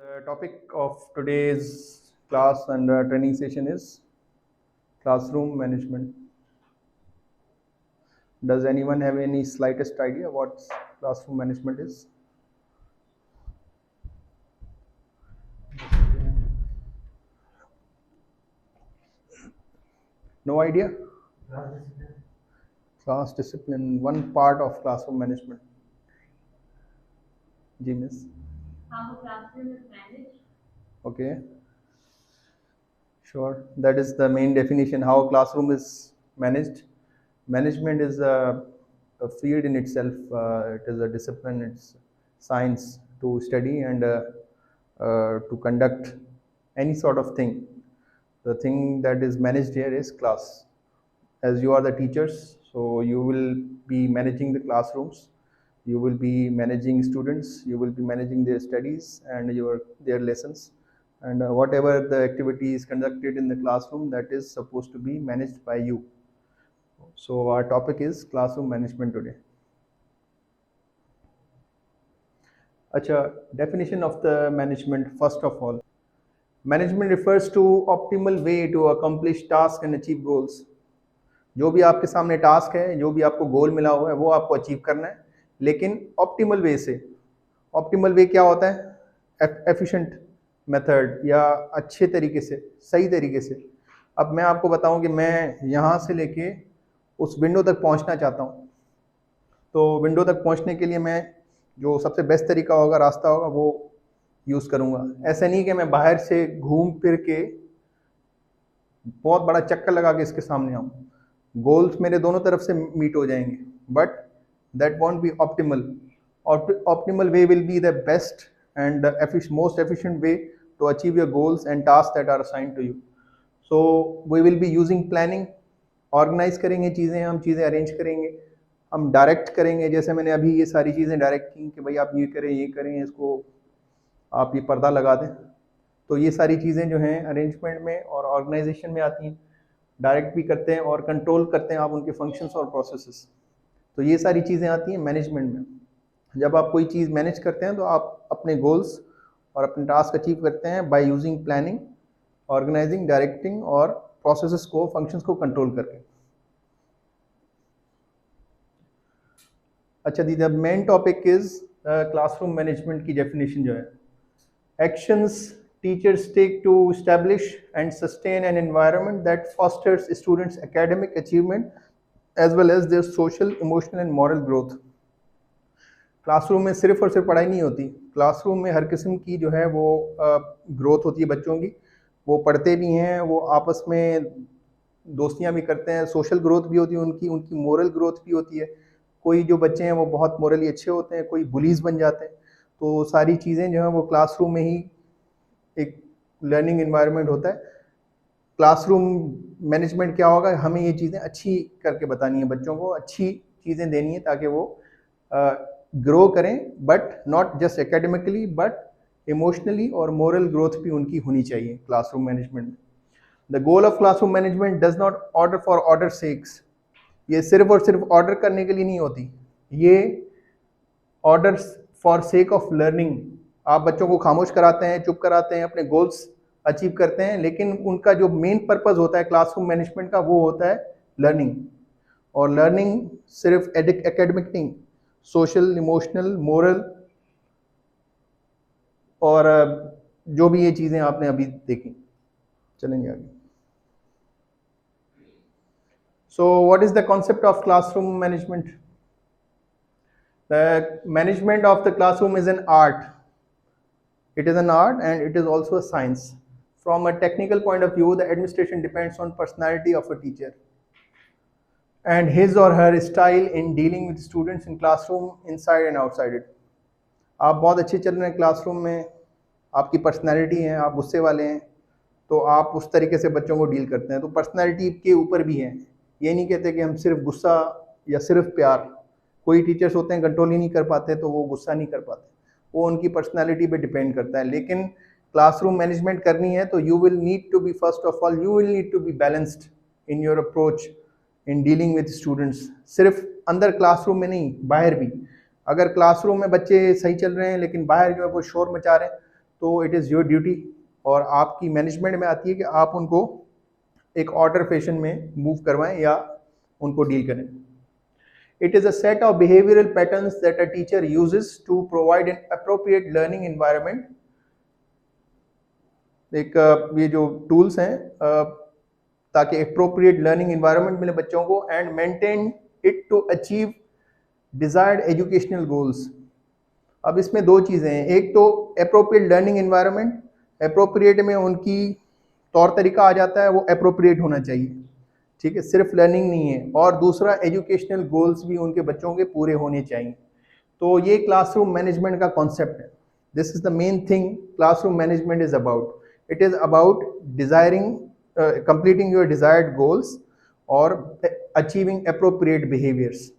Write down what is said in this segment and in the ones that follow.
The topic of today's class and training session is classroom management. Does anyone have any slightest idea what classroom management is? No idea? Class discipline, one part of classroom management. Ji, miss. How a classroom is managed. Okay. Sure. That is the main definition. How a classroom is managed. Management is a field in itself. It is a discipline. It's science to study and to conduct any sort of thing. The thing that is managed here is class. As you are the teachers, so you will be managing the classrooms. You will be managing students. You will be managing their studies and their lessons. And whatever the activity is conducted in the classroom, that is supposed to be managed by you. So our topic is classroom management today. Acha, definition of the management. First of all, management refers to optimal way to accomplish tasks and achieve goals. जो भी आपके सामने task है, जो भी आपको गोल मिला हुआ है, वो आपको अचीव करना है, लेकिन ऑप्टिमल वे से. ऑप्टिमल वे क्या होता है? एफिशिएंट मेथड या अच्छे तरीके से, सही तरीके से. अब मैं आपको बताऊं कि मैं यहाँ से लेके उस विंडो तक पहुँचना चाहता हूँ, तो विंडो तक पहुँचने के लिए मैं जो सबसे बेस्ट तरीका होगा, रास्ता होगा, वो यूज़ करूँगा. ऐसा नहीं कि मैं बाहर से घूम फिर के बहुत बड़ा चक्कर लगा के इसके सामने आऊँ. गोल्स मेरे दोनों तरफ से मीट हो जाएंगे, but that won't be optimal. Optimal way will be the best and most efficient way to achieve your goals and tasks that are assigned to you. So we will be using planning. Organise करेंगे चीज़ें, हम चीज़ें arrange करेंगे, हम direct करेंगे. जैसे मैंने अभी ये सारी चीज़ें डायरेक्ट की कि भाई आप ये करें, इसको आप ये पर्दा लगा दें. तो ये सारी चीज़ें जो हैं अरेंजमेंट में और ऑर्गेनाइजेशन में आती हैं. डायरेक्ट भी करते हैं और कंट्रोल करते हैं आप उनके फंक्शंस और प्रोसेसेस. तो ये सारी चीज़ें आती हैं मैनेजमेंट में. जब आप कोई चीज़ मैनेज करते हैं तो आप अपने गोल्स और अपने टास्क अचीव करते हैं by using planning, organising, directing और प्रोसेसेस को, फंक्शंस को कंट्रोल करके. अच्छा दी, the main topic is classroom management की डेफिनेशन जो है, actions teachers take to establish and sustain an environment that fosters students' academic achievement as well as their social, emotional and moral growth. Classroom में सिर्फ और सिर्फ पढ़ाई नहीं होती. क्लासरूम में हर किस्म की जो है वो ग्रोथ होती है बच्चों की. वो पढ़ते भी हैं, वो आपस में दोस्तियां भी करते हैं, सोशल ग्रोथ भी होती है उनकी मोरल ग्रोथ भी होती है. कोई जो बच्चे हैं वो बहुत मोरली अच्छे होते हैं, कोई बुलीज बन जाते हैं. तो सारी चीज़ें जो हैं वो क्लासरूम में ही एक लर्निंग एनवायरनमेंट होता है. क्लासरूम मैनेजमेंट क्या होगा, हमें ये चीज़ें अच्छी करके बतानी है, बच्चों को अच्छी चीज़ें देनी है ताकि वो ग्रो करें, but not just academically but emotionally और मोरल ग्रोथ भी उनकी होनी चाहिए क्लासरूम मैनेजमेंट में. The goal of classroom management does not order for order sex. ये सिर्फ और सिर्फ ऑर्डर करने के लिए नहीं होती, ये order for sake of learning. आप बच्चों को खामोश कराते हैं, चुप कराते हैं, अपने गोल्स अचीव करते हैं, लेकिन उनका जो मेन पर्पस होता है क्लासरूम मैनेजमेंट का, वो होता है लर्निंग. और लर्निंग सिर्फ एकेडमिक नहीं, सोशल, इमोशनल, मोरल और जो भी ये चीज़ें आपने अभी देखी. चलेंगे आगे. So what is the concept of classroom management? The management of the classroom is an art. It is an art and it is also a science. From a technical point of view, the administration depends on personality of a teacher and his or her style in dealing with students in classroom, inside and outside it. आप बहुत अच्छे चल रहे हैं classroom में, आपकी personality है, आप गुस्से वाले हैं, तो आप उस तरीके से बच्चों को डील करते हैं. तो पर्सनैलिटी के ऊपर भी है. ये नहीं कहते कि हम सिर्फ गुस्सा या सिर्फ प्यार. कोई टीचर्स होते हैं कंट्रोल ही नहीं कर पाते, तो वो गुस्सा नहीं कर पाते, वो उनकी पर्सनालिटी पे डिपेंड करता है. लेकिन क्लासरूम मैनेजमेंट करनी है तो you will need to be, first of all you will need to be balanced in your approach in dealing with students. सिर्फ अंदर क्लासरूम में नहीं, बाहर भी. अगर क्लासरूम में बच्चे सही चल रहे हैं लेकिन बाहर जो है वो शोर मचा रहे हैं, तो इट इज़ योर ड्यूटी और आपकी मैनेजमेंट में आती है कि आप उनको एक ऑर्डर फैशन में मूव करवाएं या उनको डील करें. It is a set of behavioral patterns that a teacher uses to provide an appropriate learning environment. एक ये जो टूल्स हैं ताकि appropriate learning environment मिले बच्चों को and maintain it to achieve desired educational goals. अब इसमें दो चीज़ें हैं, एक तो appropriate learning environment, appropriate में उनकी तौर तरीका आ जाता है, वो appropriate होना चाहिए, ठीक है, सिर्फ लर्निंग नहीं है. और दूसरा एजुकेशनल गोल्स भी उनके बच्चों के पूरे होने चाहिए. तो ये क्लासरूम मैनेजमेंट का कॉन्सेप्ट है. This is the main thing classroom management is about. It is about desiring completing your desired goals और achieving appropriate behaviours.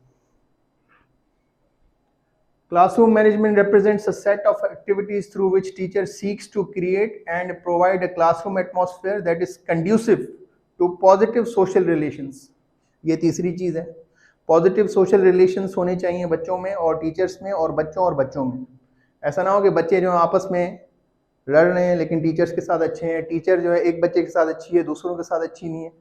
Classroom management represents a set of activities through which teacher seeks to create and provide a classroom atmosphere that is conducive to positive social relations. ये तीसरी चीज़ है, positive social relations होने चाहिए बच्चों में और teachers में और बच्चों में. ऐसा ना हो कि बच्चे जो आपस में लड़ रहे हैं लेकिन टीचर्स के साथ अच्छे हैं, टीचर जो है एक बच्चे के साथ अच्छी है दूसरों के साथ अच्छी नहीं है.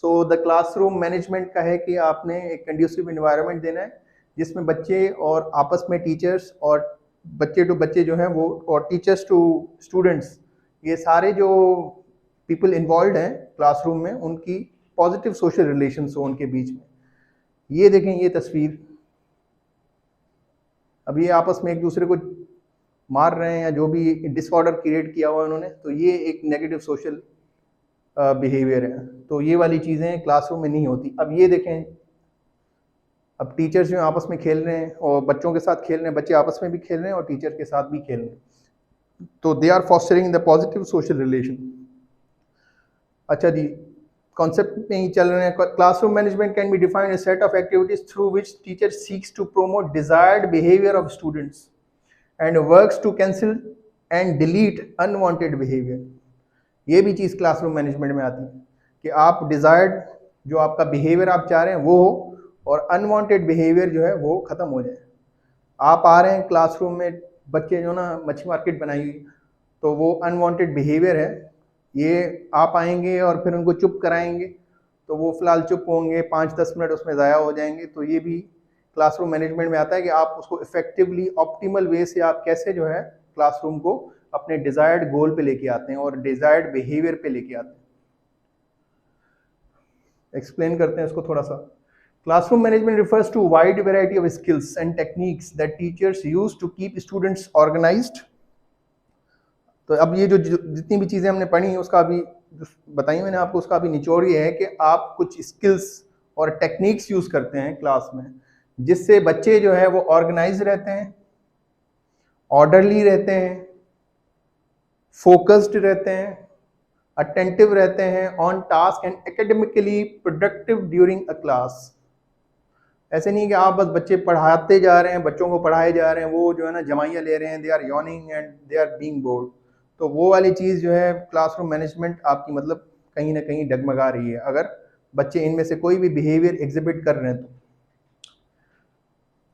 सो द क्लासरूम मैनेजमेंट का है कि आपने एक कंड्यूसिव इन्वायरमेंट देना है जिसमें बच्चे और आपस में टीचर्स और बच्चे टू बच्चे जो हैं वो और टीचर्स टू स्टूडेंट्स, ये सारे जो पीपल इन्वॉल्व हैं क्लासरूम में उनकी पॉजिटिव सोशल रिलेशंस हो उनके बीच में. ये देखें ये तस्वीर, अब ये आपस में एक दूसरे को मार रहे हैं या जो भी डिसऑर्डर क्रिएट किया हुआ उन्होंने, तो ये एक नेगेटिव सोशल बिहेवियर है. तो ये वाली चीज़ें क्लासरूम में नहीं होती. अब ये देखें, अब टीचर्स जो आपस में खेल रहे हैं और बच्चों के साथ खेल रहे हैं, बच्चे आपस में भी खेल रहे हैं और टीचर के साथ भी खेल रहे हैं, तो they are fostering the positive social relation. अच्छा जी, कॉन्सेप्ट में ही चल रहे हैं. Classroom management can be defined a set of activities through which teacher seeks to promote desired behaviour of students and works to cancel and delete unwanted behaviour. ये भी चीज़ classroom management में आती है कि आप डिजायर्ड जो आपका बिहेवियर आप चाह रहे हैं वो हो और अनवांटेड बिहेवियर जो है वो ख़त्म हो जाए. आप आ रहे हैं क्लासरूम में, बच्चे जो ना मच्छी मार्केट बनाई हुई, तो वो अनवांटेड बिहेवियर है. ये आप आएंगे और फिर उनको चुप कराएंगे तो वो फ़िलहाल चुप होंगे, 5-10 मिनट उसमें ज़ाया हो जाएंगे. तो ये भी क्लासरूम मैनेजमेंट में आता है कि आप उसको इफ़ेक्टिवली ऑप्टिमल वे से आप कैसे जो है क्लासरूम को अपने डिज़ायर्ड गोल पे लेके आते हैं और डिज़ायर्ड बिहेवियर पे लेके आते हैं. एक्सप्लेन करते हैं इसको थोड़ा सा. Classroom management refers to a wide variety of skills and techniques that teachers use to keep students organized. तो अब ये जो जितनी भी चीज़ें हमने पढ़ी हैं उसका अभी बताई मैंने आपको, उसका अभी निचोड़ ये है कि आप कुछ स्किल्स और टेक्निक्स यूज़ करते हैं क्लास में जिससे बच्चे जो है वो ऑर्गेनाइज रहते हैं, ऑर्डरली रहते हैं, फोकस्ड रहते हैं, अटेंटिव रहते हैं on task and academically productive during a class. ऐसे नहीं कि आप बस बच्चे पढ़ाते जा रहे हैं, बच्चों को पढ़ाए जा रहे हैं, वो जो है ना जमाइयाँ ले रहे हैं, they are yawning and they are being bored. तो वो वाली चीज़ जो है क्लासरूम मैनेजमेंट आपकी मतलब कहीं ना कहीं डगमगा रही है अगर बच्चे इनमें से कोई भी बिहेवियर एग्जिबिट कर रहे हैं. तो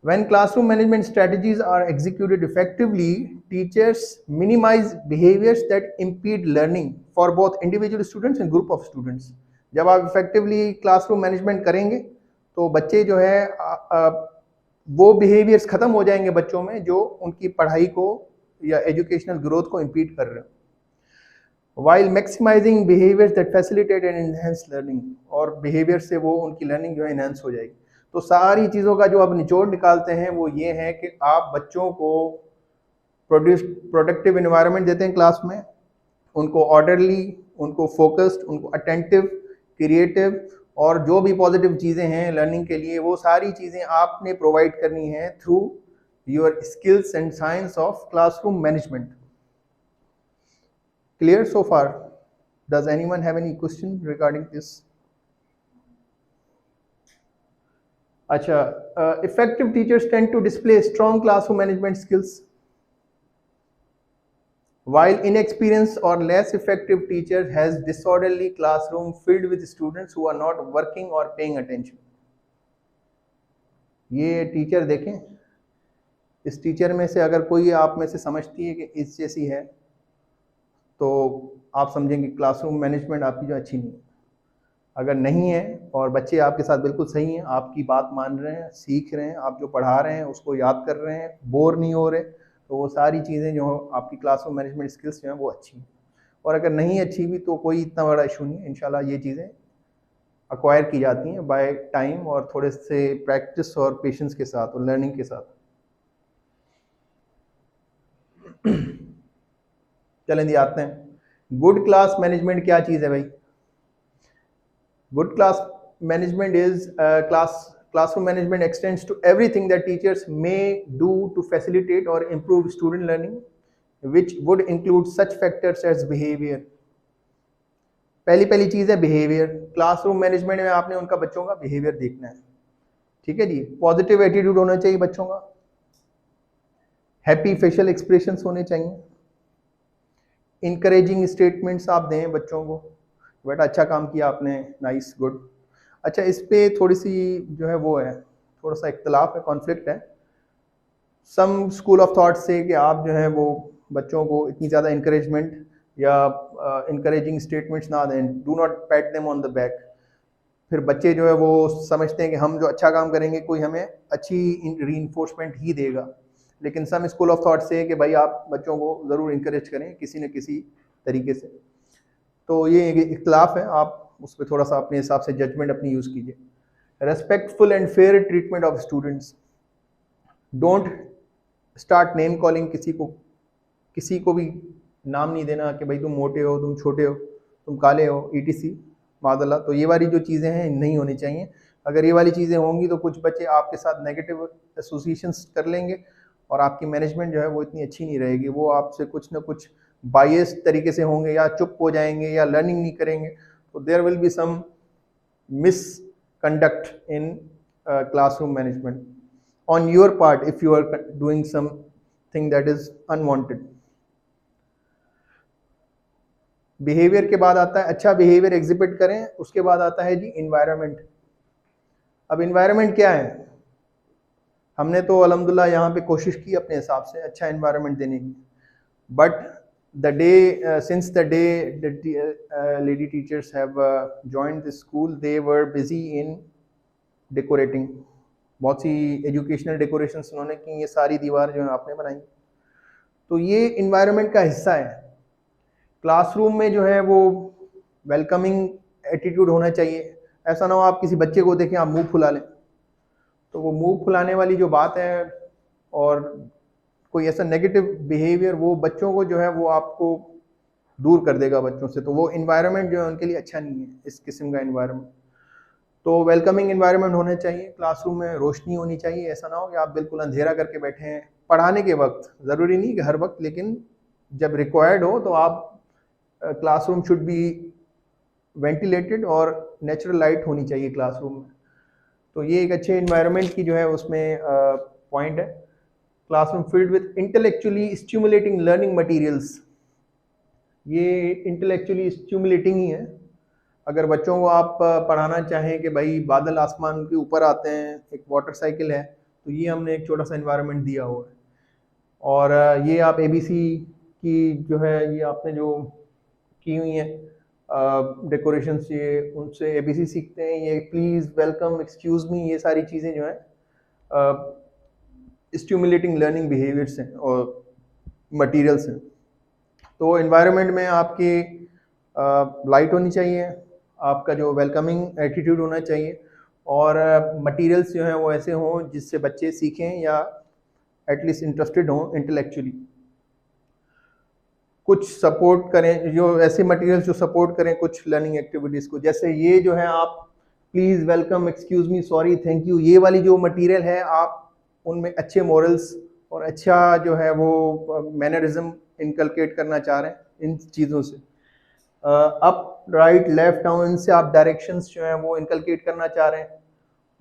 When classroom management strategies are executed effectively, teachers minimize behaviors that impede learning for both individual students and group of students. जब आप effectively classroom management करेंगे तो बच्चे जो है वो बिहेवियर्स ख़त्म हो जाएंगे बच्चों में जो उनकी पढ़ाई को या एजुकेशनल ग्रोथ को इम्पीड कर रहे हैं. While maximizing behaviors that facilitate and enhance learning, और बिहेवियर से वो उनकी लर्निंग जो है इनहेंस हो जाएगी. तो सारी चीज़ों का जो आप निचोड़ निकालते हैं वो ये है कि आप बच्चों को प्रोडक्टिव इन्वायरमेंट देते हैं क्लास में, उनको ऑर्डरली, उनको फोकस्ड, उनको अटेंटिव, क्रिएटिव और जो भी पॉजिटिव चीज़ें हैं लर्निंग के लिए वो सारी चीज़ें आपने प्रोवाइड करनी है through your skills and science of classroom management. Clear so far? Does anyone have any question regarding this? अच्छा, effective teachers tend to display strong classroom management skills, while inexperienced or less effective teacher has disorderly classroom filled with students who are not working or paying attention. ये teacher देखें, इस teacher में से अगर कोई आप में से समझती है कि इस जैसी है तो आप समझेंगे क्लासरूम मैनेजमेंट आपकी जो अच्छी नहीं है। अगर नहीं है और बच्चे आपके साथ बिल्कुल सही हैं, आपकी बात मान रहे हैं, सीख रहे हैं, आप जो पढ़ा रहे हैं उसको याद कर रहे हैं, बोर नहीं हो रहे, तो वो सारी चीज़ें जो आपकी क्लासरूम मैनेजमेंट स्किल्स जो हैं वो अच्छी हैं। और अगर नहीं अच्छी भी तो कोई इतना बड़ा इशू नहीं है, इंशाल्लाह ये चीज़ें अक्वायर की जाती हैं बाय टाइम और थोड़े से प्रैक्टिस और पेशेंस के साथ और लर्निंग के साथ। चलें जी आते हैं गुड क्लास मैनेजमेंट क्या चीज़ है भाई। Good class management is classroom management extends to everything that teachers may do to facilitate or improve student learning, which would include such factors as behavior. पहली चीज़ है बिहेवियर। क्लासरूम मैनेजमेंट में आपने उनका बच्चों का बिहेवियर देखना है, ठीक है जी। पॉजिटिव एटीट्यूड होना चाहिए बच्चों का, हैप्पी फेशियल एक्सप्रेशंस होने चाहिए, इनकरेजिंग स्टेटमेंट्स आप दें बच्चों को, बेटा अच्छा काम किया आपने, नाइस गुड। अच्छा, इस पे थोड़ी सी जो है वो है, थोड़ा सा इख्तलाफ है, कॉन्फ्लिक्ट है सम स्कूल ऑफ थॉट से कि आप जो है वो बच्चों को इतनी ज़्यादा इंकरेजमेंट या इंकरेजिंग स्टेटमेंट्स ना दें, do not PAT them on the back. फिर बच्चे जो है वो समझते हैं कि हम जो अच्छा काम करेंगे कोई हमें अच्छी रीइंफोर्समेंट ही देगा, लेकिन सम स्कूल ऑफ थॉट से कि भाई आप बच्चों को ज़रूर इंकरेज करें किसी न किसी तरीके से। तो ये इख्तलाफ है, आप उस पर थोड़ा सा अपने हिसाब से जजमेंट अपनी यूज़ कीजिए। Respectful and fair treatment of students, don't start name calling, किसी को भी नाम नहीं देना कि भाई तुम मोटे हो, तुम छोटे हो, तुम काले हो, ETC मादल्ला। तो ये वाली जो चीज़ें हैं नहीं होनी चाहिए। अगर ये वाली चीज़ें होंगी तो कुछ बच्चे आपके साथ नेगेटिव एसोसिएशंस कर लेंगे और आपकी मैनेजमेंट जो है वो इतनी अच्छी नहीं रहेगी। वो आपसे कुछ ना कुछ बायस तरीके से होंगे या चुप हो जाएंगे या लर्निंग नहीं करेंगे। तो there will be some misconduct in classroom management on your part if you are doing something that is unwanted. Behaviour के बाद आता है अच्छा बिहेवियर एग्जिबिट करें, उसके बाद आता है जी इन्वायरमेंट। अब इन्वायरमेंट क्या है, हमने तो अल्हम्दुलिल्लाह यहाँ पे कोशिश की अपने हिसाब से अच्छा इन्वायरमेंट देने की, but since the day that the lady teachers have joined the school, they were busy in decorating। बहुत सी एजुकेशनल डेकोरेशंस उन्होंने की, ये सारी दीवार जो है आपने बनाई। तो ये इन्वायरमेंट का हिस्सा है। क्लासरूम में जो है वो वेलकमिंग एटीट्यूड होना चाहिए। ऐसा ना हो आप किसी बच्चे को देखें आप मुंह फुला लें, तो वो मुंह फुलाने वाली जो बात है और कोई ऐसा नेगेटिव बिहेवियर वो बच्चों को जो है वो आपको दूर कर देगा बच्चों से। तो वो इन्वायरमेंट जो है उनके लिए अच्छा नहीं है, इस किस्म का इन्वायरमेंट। तो वेलकमिंग इन्वायरमेंट होना चाहिए। क्लासरूम में रोशनी होनी चाहिए, ऐसा ना हो कि आप बिल्कुल अंधेरा करके बैठे हैं पढ़ाने के वक्त। ज़रूरी नहीं कि हर वक्त, लेकिन जब रिक्वायर्ड हो तो आप क्लासरूम शुड बी वेंटिलेटेड और नेचुरल लाइट होनी चाहिए क्लासरूम में। तो ये एक अच्छे इन्वायरमेंट की जो है उसमें पॉइंट है। Classroom filled with intellectually stimulating learning materials, ये इंटेलेक्चुअली स्टिमुलेटिंग ही है। अगर बच्चों को आप पढ़ाना चाहें कि भाई बादल आसमान के ऊपर आते हैं, एक वाटर साइकिल है, तो ये हमने एक छोटा सा इन्वायरमेंट दिया हुआ है। और ये आप ABC की जो है ये आपने जो की हुई हैं डेकोरेशंस, ये उनसे ABC सीखते हैं। ये प्लीज़, वेलकम, एक्सक्यूज़ मी, ये सारी चीज़ें जो हैं स्टिमुलेटिंग लर्निंग बिहेवियर्स हैं और मटेरियल्स हैं। तो इन्वायरमेंट में आपकी लाइट होनी चाहिए, आपका जो वेलकमिंग एटीट्यूड होना चाहिए, और मटेरियल्स जो हैं वो ऐसे हों जिससे बच्चे सीखें या एटलीस्ट इंटरेस्टेड हों इंटेलेक्चुअली। कुछ सपोर्ट करें, जो ऐसे मटेरियल्स जो सपोर्ट करें कुछ लर्निंग एक्टिविटीज़ को, जैसे ये जो है आप please, welcome, excuse me, sorry, thank you, ये वाली जो मटेरियल है आप उनमें अच्छे मॉरल्स और अच्छा जो है वो मैनरिज्म इनकलकेट करना चाह रहे हैं इन चीज़ों से। अप, राइट, लेफ्ट, डाउन, इनसे आप डायरेक्शंस जो हैं वो इनकलकेट करना चाह रहे हैं।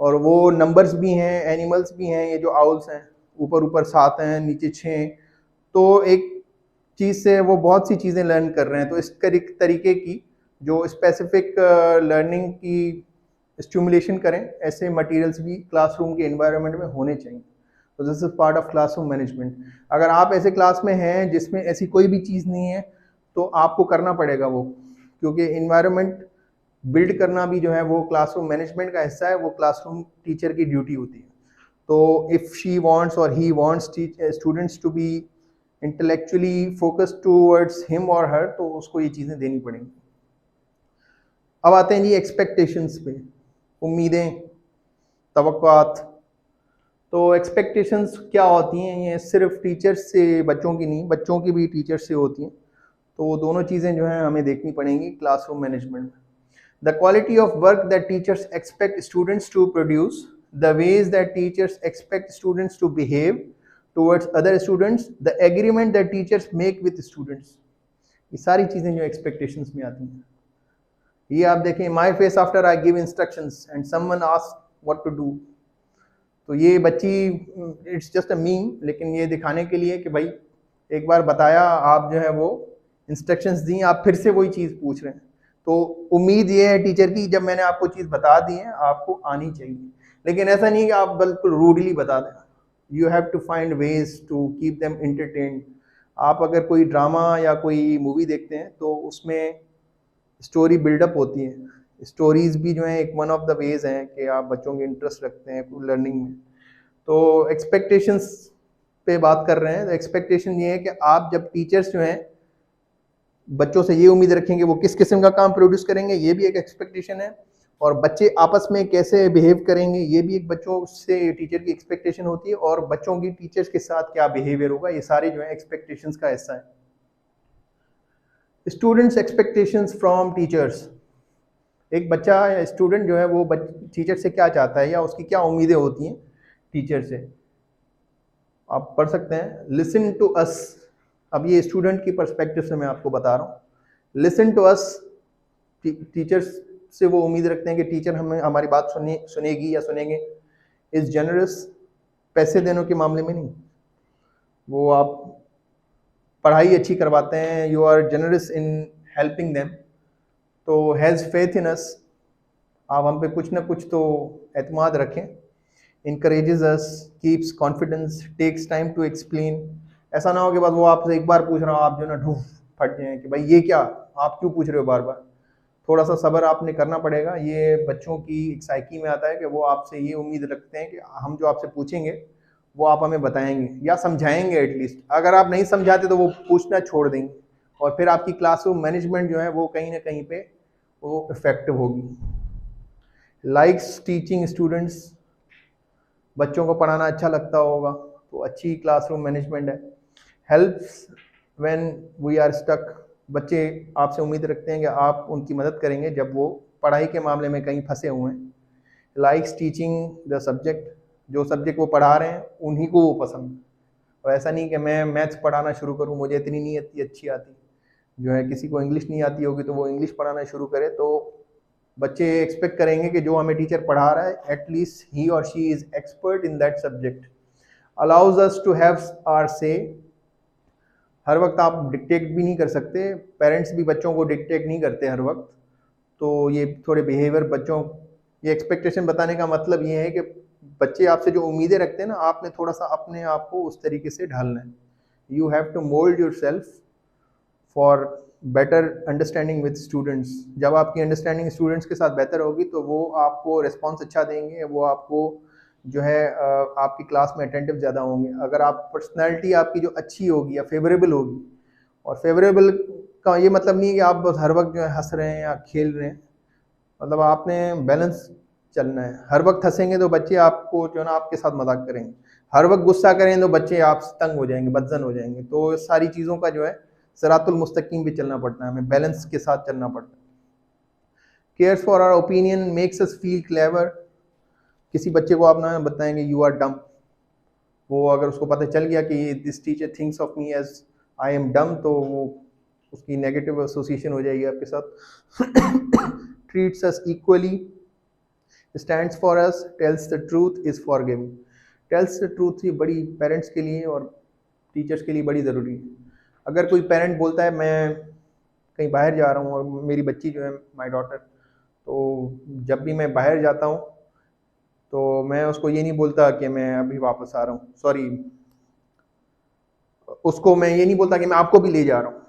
और वो नंबर्स भी हैं, एनिमल्स भी हैं, ये जो आउल्स हैं ऊपर 7 हैं, नीचे 6 हैं। तो एक चीज़ से वो बहुत सी चीज़ें लर्न कर रहे हैं। तो इस तरीके की जो स्पेसिफिक लर्निंग की स्टिमुलेशन करें, ऐसे मटेरियल्स भी क्लासरूम के एनवायरनमेंट में होने चाहिए। तो this is part of classroom management. अगर आप ऐसे क्लास में हैं जिसमें ऐसी कोई भी चीज़ नहीं है, तो आपको करना पड़ेगा वो, क्योंकि इन्वायरमेंट बिल्ड करना भी जो है वो क्लासरूम मैनेजमेंट का हिस्सा है, वो क्लासरूम टीचर की ड्यूटी होती है। तो इफ़ शी वांट्स और he wants students to be intellectually focused towards him और हर, तो उसको ये चीज़ें देनी पड़ेंगी। अब आते हैं जी एक्सपेक्टेशंस पे, उम्मीदें, तवक्कुआत। तो एक्सपेक्टेशंस क्या होती हैं, ये सिर्फ टीचर्स से बच्चों की नहीं, बच्चों की भी टीचर्स से होती हैं। तो दोनों चीज़ें जो हैं हमें देखनी पड़ेंगी क्लासरूम मैनेजमेंट में। The quality of work that teachers expect students to produce, the ways that teachers expect students to behave towards other students, the agreement that teachers make with students, ये सारी चीज़ें जो एक्सपेक्टेशंस में आती हैं। ये आप देखें, my face after I give instructions and someone asks what to do, तो ये बच्ची इट्स जस्ट अ मीम, लेकिन ये दिखाने के लिए कि भाई एक बार बताया, आप जो है वो इंस्ट्रक्शंस दी, आप फिर से वही चीज़ पूछ रहे हैं। तो उम्मीद ये है टीचर की, जब मैंने आपको चीज़ बता दी है आपको आनी चाहिए, लेकिन ऐसा नहीं कि आप बिल्कुल रूडली बता दें। You have to find ways to keep them entertained. आप अगर कोई ड्रामा या कोई मूवी देखते हैं तो उसमें स्टोरी बिल्डअप होती है, स्टोरीज भी जो है एक वन ऑफ द वेज हैं कि आप बच्चों के इंटरेस्ट रखते हैं लर्निंग में। तो एक्सपेक्टेशंस पे बात कर रहे हैं, तो एक्सपेक्टेशन ये है कि आप जब टीचर्स जो हैं बच्चों से ये उम्मीद रखेंगे वो किस किस्म का काम प्रोड्यूस करेंगे, ये भी एक एक्सपेक्टेशन है। और बच्चे आपस में कैसे बिहेव करेंगे, ये भी एक बच्चों से टीचर की एक्सपेक्टेशन होती है। और बच्चों की टीचर्स के साथ क्या बिहेवियर होगा, ये सारे जो है एक्सपेक्टेशंस का हिस्सा है। स्टूडेंट्स एक्सपेक्टेशंस फ्रॉम टीचर्स, एक बच्चा या स्टूडेंट जो है वो टीचर से क्या चाहता है या उसकी क्या उम्मीदें होती हैं टीचर से। आप पढ़ सकते हैं, लिसन टू अस। अब ये स्टूडेंट की पर्सपेक्टिव से मैं आपको बता रहा हूँ। लिसन टू अस, टीचर्स से वो उम्मीद रखते हैं कि टीचर हमें हमारी बात सुनेगी या सुनेंगे। इज जनरस, पैसे देने के मामले में नहीं, वो आप पढ़ाई अच्छी करवाते हैं, you are generous in helping them. तो हैज़ फेथ इन अस, आप हम पे कुछ ना कुछ तो एतमाद रखें। Encourages us, keeps confidence, takes time to explain. ऐसा ना हो कि बस वो आपसे एक बार पूछ रहा हो, आप जो ना ढूंढ फट जाएं कि भाई ये क्या, आप क्यों पूछ रहे हो बार बार। थोड़ा सा सब्र आपने करना पड़ेगा। ये बच्चों की एक साइकी में आता है कि वो आपसे ये उम्मीद रखते हैं कि हम जो आपसे पूछेंगे वो आप हमें बताएंगे या समझाएंगे एटलीस्ट। अगर आप नहीं समझाते तो वो पूछना छोड़ देंगे, और फिर आपकी क्लासरूम मैनेजमेंट जो है वो कहीं ना कहीं पे वो इफेक्टिव होगी। लाइक्स टीचिंग स्टूडेंट्स, बच्चों को पढ़ाना अच्छा लगता होगा तो अच्छी क्लासरूम मैनेजमेंट है। Helps when we are stuck, बच्चे आपसे उम्मीद रखते हैं कि आप उनकी मदद करेंगे जब वो पढ़ाई के मामले में कहीं फंसे हुए हैं। लाइक्स टीचिंग द सब्जेक्ट, जो सब्जेक्ट वो पढ़ा रहे हैं उन्हीं को वो पसंद है। और ऐसा नहीं कि मैं मैथ्स पढ़ाना शुरू करूँ, मुझे इतनी नहीं अच्छी आती, जो है किसी को इंग्लिश नहीं आती होगी तो वो इंग्लिश पढ़ाना शुरू करे। तो बच्चे एक्सपेक्ट करेंगे कि जो हमें टीचर पढ़ा रहा है एटलीस्ट ही और she is expert in that subject. Allows us to have our say, हर वक्त आप डिक्टेट भी नहीं कर सकते, पेरेंट्स भी बच्चों को डिक्टेट नहीं करते हर वक्त। तो ये थोड़े बिहेवियर बच्चों, ये एक्सपेक्टेशन बताने का मतलब ये है कि बच्चे आपसे जो उम्मीदें रखते हैं ना, आपने थोड़ा सा अपने आप को उस तरीके से ढालना है। You have to mould yourself for better understanding with students. जब आपकी अंडरस्टैंडिंग स्टूडेंट्स के साथ बेहतर होगी तो वो आपको रिस्पॉन्स अच्छा देंगे, वो आपको जो है आपकी क्लास में अटेंटिव ज़्यादा होंगे। अगर आप पर्सनैलिटी आपकी जो अच्छी होगी या फेवरेबल होगी, और फेवरेबल का ये मतलब नहीं है कि आप बस हर वक्त जो है हंस रहे हैं या खेल रहे हैं, मतलब आपने बैलेंस चलना है। हर वक्त हंसेंगे तो बच्चे आपको जो है ना आपके साथ मजाक करेंगे, हर वक्त गुस्सा करें तो बच्चे आपसे तंग हो जाएंगे, बदजन हो जाएंगे। तो सारी चीज़ों का जो है सिरातुल मुस्तकीम भी चलना पड़ता है, हमें बैलेंस के साथ चलना पड़ता है। Cares for our opinion, makes us feel clever. किसी बच्चे को आप ना बताएंगे यू आर डम, वो अगर उसको पता चल गया कि this teacher thinks of me as I am dumb, तो वो उसकी नेगेटिव एसोसिएशन हो जाएगी आपके साथ। Treats us equally, stands for us, tells the truth, is forgiving. Tells the truth ये बड़ी पेरेंट्स के लिए और टीचर्स के लिए बड़ी ज़रूरी है। अगर कोई पेरेंट बोलता है मैं कहीं बाहर जा रहा हूँ, और मेरी बच्ची जो है माय डॉटर, तो जब भी मैं बाहर जाता हूँ तो मैं उसको ये नहीं बोलता कि मैं अभी वापस आ रहा हूँ, उसको मैं ये नहीं बोलता कि मैं आपको भी ले जा रहा हूँ।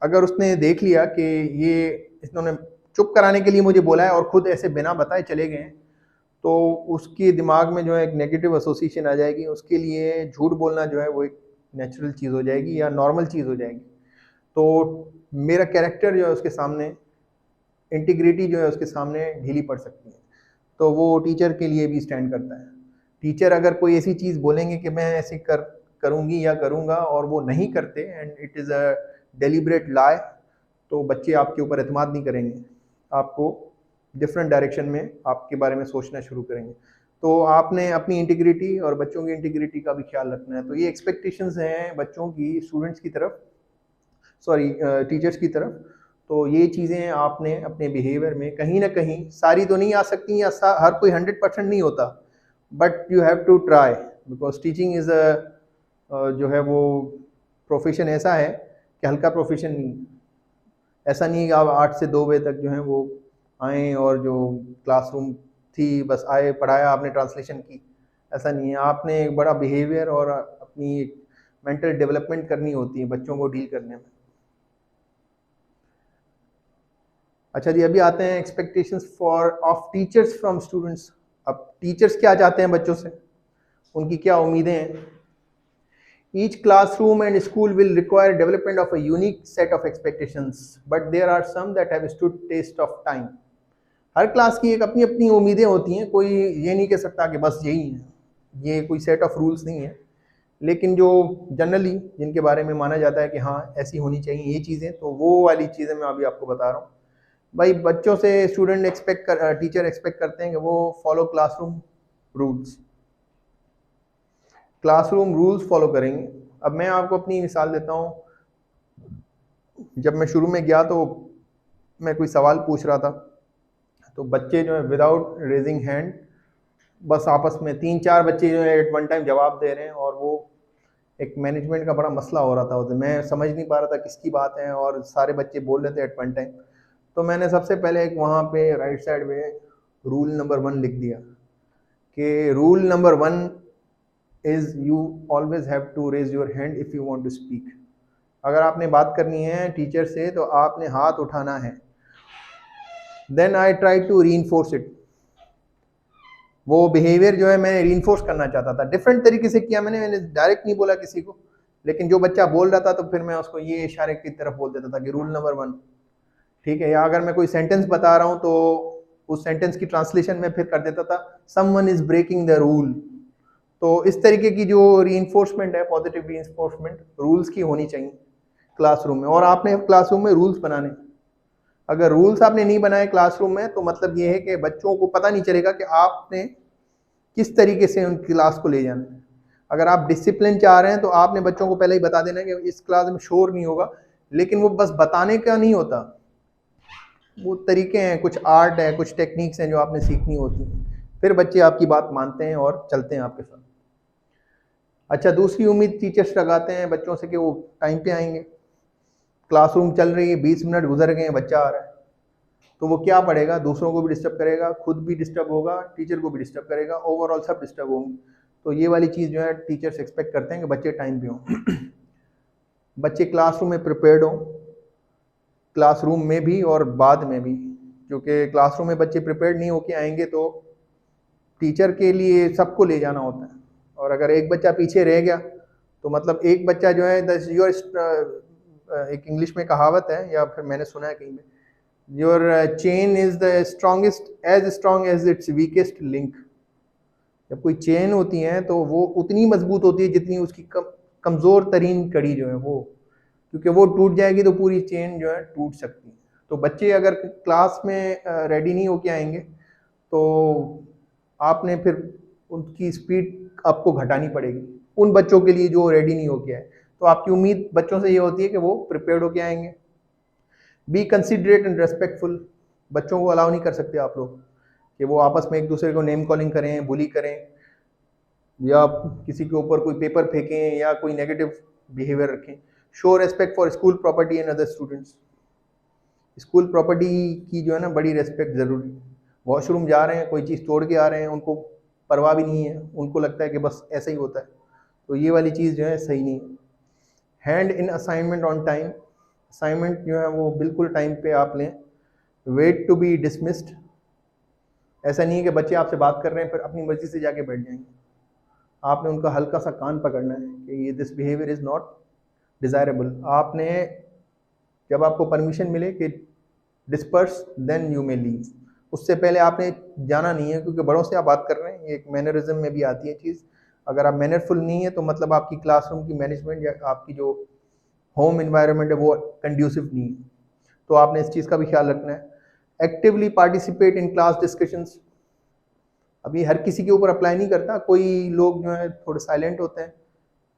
अगर उसने देख लिया कि ये इन्होंने चुप कराने के लिए मुझे बोला है और खुद ऐसे बिना बताए चले गए हैं, तो उसके दिमाग में जो है एक नेगेटिव एसोसिएशन आ जाएगी। उसके लिए झूठ बोलना जो है वो एक नेचुरल चीज़ हो जाएगी या नॉर्मल चीज़ हो जाएगी। तो मेरा कैरेक्टर जो है उसके सामने, इंटीग्रिटी जो है उसके सामने ढीली पड़ सकती है। तो वो टीचर के लिए भी स्टैंड करता है। टीचर अगर कोई ऐसी चीज़ बोलेंगे कि मैं ऐसे करूँगी या करूँगा और वो नहीं करते and it is a deliberate lie, तो बच्चे आपके ऊपर एतमाद नहीं करेंगे, आपको डिफरेंट डायरेक्शन में आपके बारे में सोचना शुरू करेंगे। तो आपने अपनी इंटीग्रिटी और बच्चों की इंटीग्रिटी का भी ख्याल रखना है। तो ये एक्सपेक्टेशंस हैं बच्चों की स्टूडेंट्स की तरफ, सॉरी टीचर्स की तरफ। तो ये चीज़ें आपने अपने बिहेवियर में कहीं ना कहीं, सारी तो नहीं आ सकती या हर कोई 100% नहीं होता, but you have to try, because teaching is a जो है वो प्रोफेशन ऐसा है कि हल्का प्रोफेशन नहीं है। ऐसा नहीं है कि आप 8 से 2 बजे तक जो है वो आएँ और जो क्लासरूम थी बस आए, पढ़ाया, आपने ट्रांसलेशन की, ऐसा नहीं है। आपने एक बड़ा बिहेवियर और अपनी एक मेंटल डेवलपमेंट करनी होती है बच्चों को डील करने में। अच्छा जी, अभी आते हैं expectations for of teachers from students. अब टीचर्स क्या चाहते हैं बच्चों से, उनकी क्या उम्मीदें हैं। Each classroom and school will require development of a unique set of expectations, but there are some that have stood test of time. Her class की एक अपनी अपनी उम्मीदें होती हैं, कोई ये नहीं कह सकता कि बस यही है, ये कोई सेट ऑफ रूल्स नहीं है। लेकिन जो जनरली जिनके बारे में माना जाता है कि हाँ ऐसी होनी चाहिए ये चीज़ें, तो वो वाली चीज़ें मैं अभी आपको बता रहा हूँ। भाई बच्चों से स्टूडेंट टीचर एक्सपेक्ट करते हैं कि वो follow classroom rules, classroom rules follow करेंगे। अब मैं आपको अपनी मिसाल देता हूँ। जब मैं शुरू में गया तो मैं कोई सवाल पूछ रहा था, तो बच्चे जो है विदाउट रेजिंग हैंड बस आपस में 3-4 बच्चे जो है एट वन टाइम जवाब दे रहे हैं, और वो एक मैनेजमेंट का बड़ा मसला हो रहा था। तो मैं समझ नहीं पा रहा था किसकी बात है, और सारे बच्चे बोल रहे थे एट वन टाइम। तो मैंने सबसे पहले एक वहाँ पे राइट साइड में रूल नंबर 1 लिख दिया कि rule number 1 is you always have to raise your hand if you want to speak. अगर आपने बात करनी है टीचर से तो आपने हाथ उठाना है। Then I try to reinforce it. वो बिहेवियर जो है मैंने रीइंफोर्स करना चाहता था, डिफरेंट तरीके से किया मैंने डायरेक्ट नहीं बोला किसी को, लेकिन जो बच्चा बोल रहा था तो फिर मैं उसको ये इशारे की तरफ बोल देता था कि रूल नंबर 1, ठीक है। या अगर मैं कोई सेंटेंस बता रहा हूँ तो उस सेंटेंस की ट्रांसलेशन में फिर कर देता था someone is breaking the rule. तो इस तरीके की जो रीइंफोर्समेंट है, पॉजिटिव रीइंफोर्समेंट रूल्स की होनी चाहिए क्लासरूम में। और आपने क्लासरूम में रूल्स बनाने, अगर रूल्स आपने नहीं बनाए क्लासरूम में तो मतलब ये है कि बच्चों को पता नहीं चलेगा कि आपने किस तरीके से उन क्लास को ले जाना है। अगर आप डिसिप्लिन चाह रहे हैं तो आपने बच्चों को पहले ही बता देना कि इस क्लास में शोर नहीं होगा। लेकिन वो बस बताने का नहीं होता, वो तरीके हैं, कुछ आर्ट है, कुछ टेक्निक्स हैं जो आपने सीखनी होती हैं, फिर बच्चे आपकी बात मानते हैं और चलते हैं आपके साथ। अच्छा, दूसरी उम्मीद टीचर्स लगाते हैं बच्चों से कि वो टाइम पे आएंगे। क्लासरूम चल रही है, 20 मिनट गुजर गए, बच्चा आ रहा है, तो वो क्या पढ़ेगा, दूसरों को भी डिस्टर्ब करेगा, खुद भी डिस्टर्ब होगा, टीचर को भी डिस्टर्ब करेगा, ओवरऑल सब डिस्टर्ब होंगे। तो ये वाली चीज़ जो है टीचर्स एक्सपेक्ट करते हैं कि बच्चे टाइम पे हों। बच्चे क्लासरूम में प्रिपेयर्ड हों, क्लासरूम में भी और बाद में भी, क्योंकि क्लासरूम में बच्चे प्रिपेयर्ड नहीं होके आएंगे तो टीचर के लिए सबको ले जाना होता है, और अगर एक बच्चा पीछे रह गया तो मतलब एक बच्चा जो है एक इंग्लिश में कहावत है या फिर मैंने सुना है कहीं में, your chain is the strongest as strong as its weakest link. जब कोई चेन होती है तो वो उतनी मजबूत होती है जितनी उसकी कमज़ोर तरीन कड़ी जो है वो, क्योंकि वो टूट जाएगी तो पूरी चेन जो है टूट सकती है। तो बच्चे अगर क्लास में रेडी नहीं होके आएंगे तो आपने फिर उनकी स्पीड आपको घटानी पड़ेगी, उन बच्चों के लिए जो रेडी नहीं होके आए। तो आपकी उम्मीद बच्चों से ये होती है कि वो प्रिपेयर्ड होके आएंगे। Be considerate and respectful. बच्चों को अलाउ नहीं कर सकते आप लोग कि वो आपस में एक दूसरे को नेम कॉलिंग करें, बुली करें, या किसी के ऊपर कोई पेपर फेंकें या कोई नेगेटिव बिहेवियर रखें। Show respect for school property and other students. School property की जो है ना बड़ी रेस्पेक्ट ज़रूरी है। वॉशरूम जा रहे हैं, कोई चीज़ तोड़ के आ रहे हैं, उनको परवाह भी नहीं है, उनको लगता है कि बस ऐसा ही होता है, तो ये वाली चीज़ जो है सही नहीं है। Hand in assignment on time. Assignment जो है वो बिल्कुल टाइम पे आप लें। वेट टू बी डिसमिस्ड, ऐसा नहीं है कि बच्चे आपसे बात कर रहे हैं फिर अपनी मर्जी से जाके बैठ जाएंगे। आपने उनका हल्का सा कान पकड़ना है कि ये this behaviour is not desirable. आपने जब आपको परमिशन मिले कि disperse then you may leave, उससे पहले आपने जाना नहीं है, क्योंकि बड़ों से आप बात कर रहे हैं, ये एक मैनरिज्म में भी आती है चीज़। अगर आप मैनरफुल नहीं है तो मतलब आपकी क्लासरूम की मैनेजमेंट या आपकी जो होम इन्वायरमेंट है वो कंड्यूसिव नहीं है, तो आपने इस चीज़ का भी ख्याल रखना है। Actively participate in class discussions, अभी हर किसी के ऊपर अप्लाई नहीं करता, कोई लोग जो है थोड़े साइलेंट होते हैं,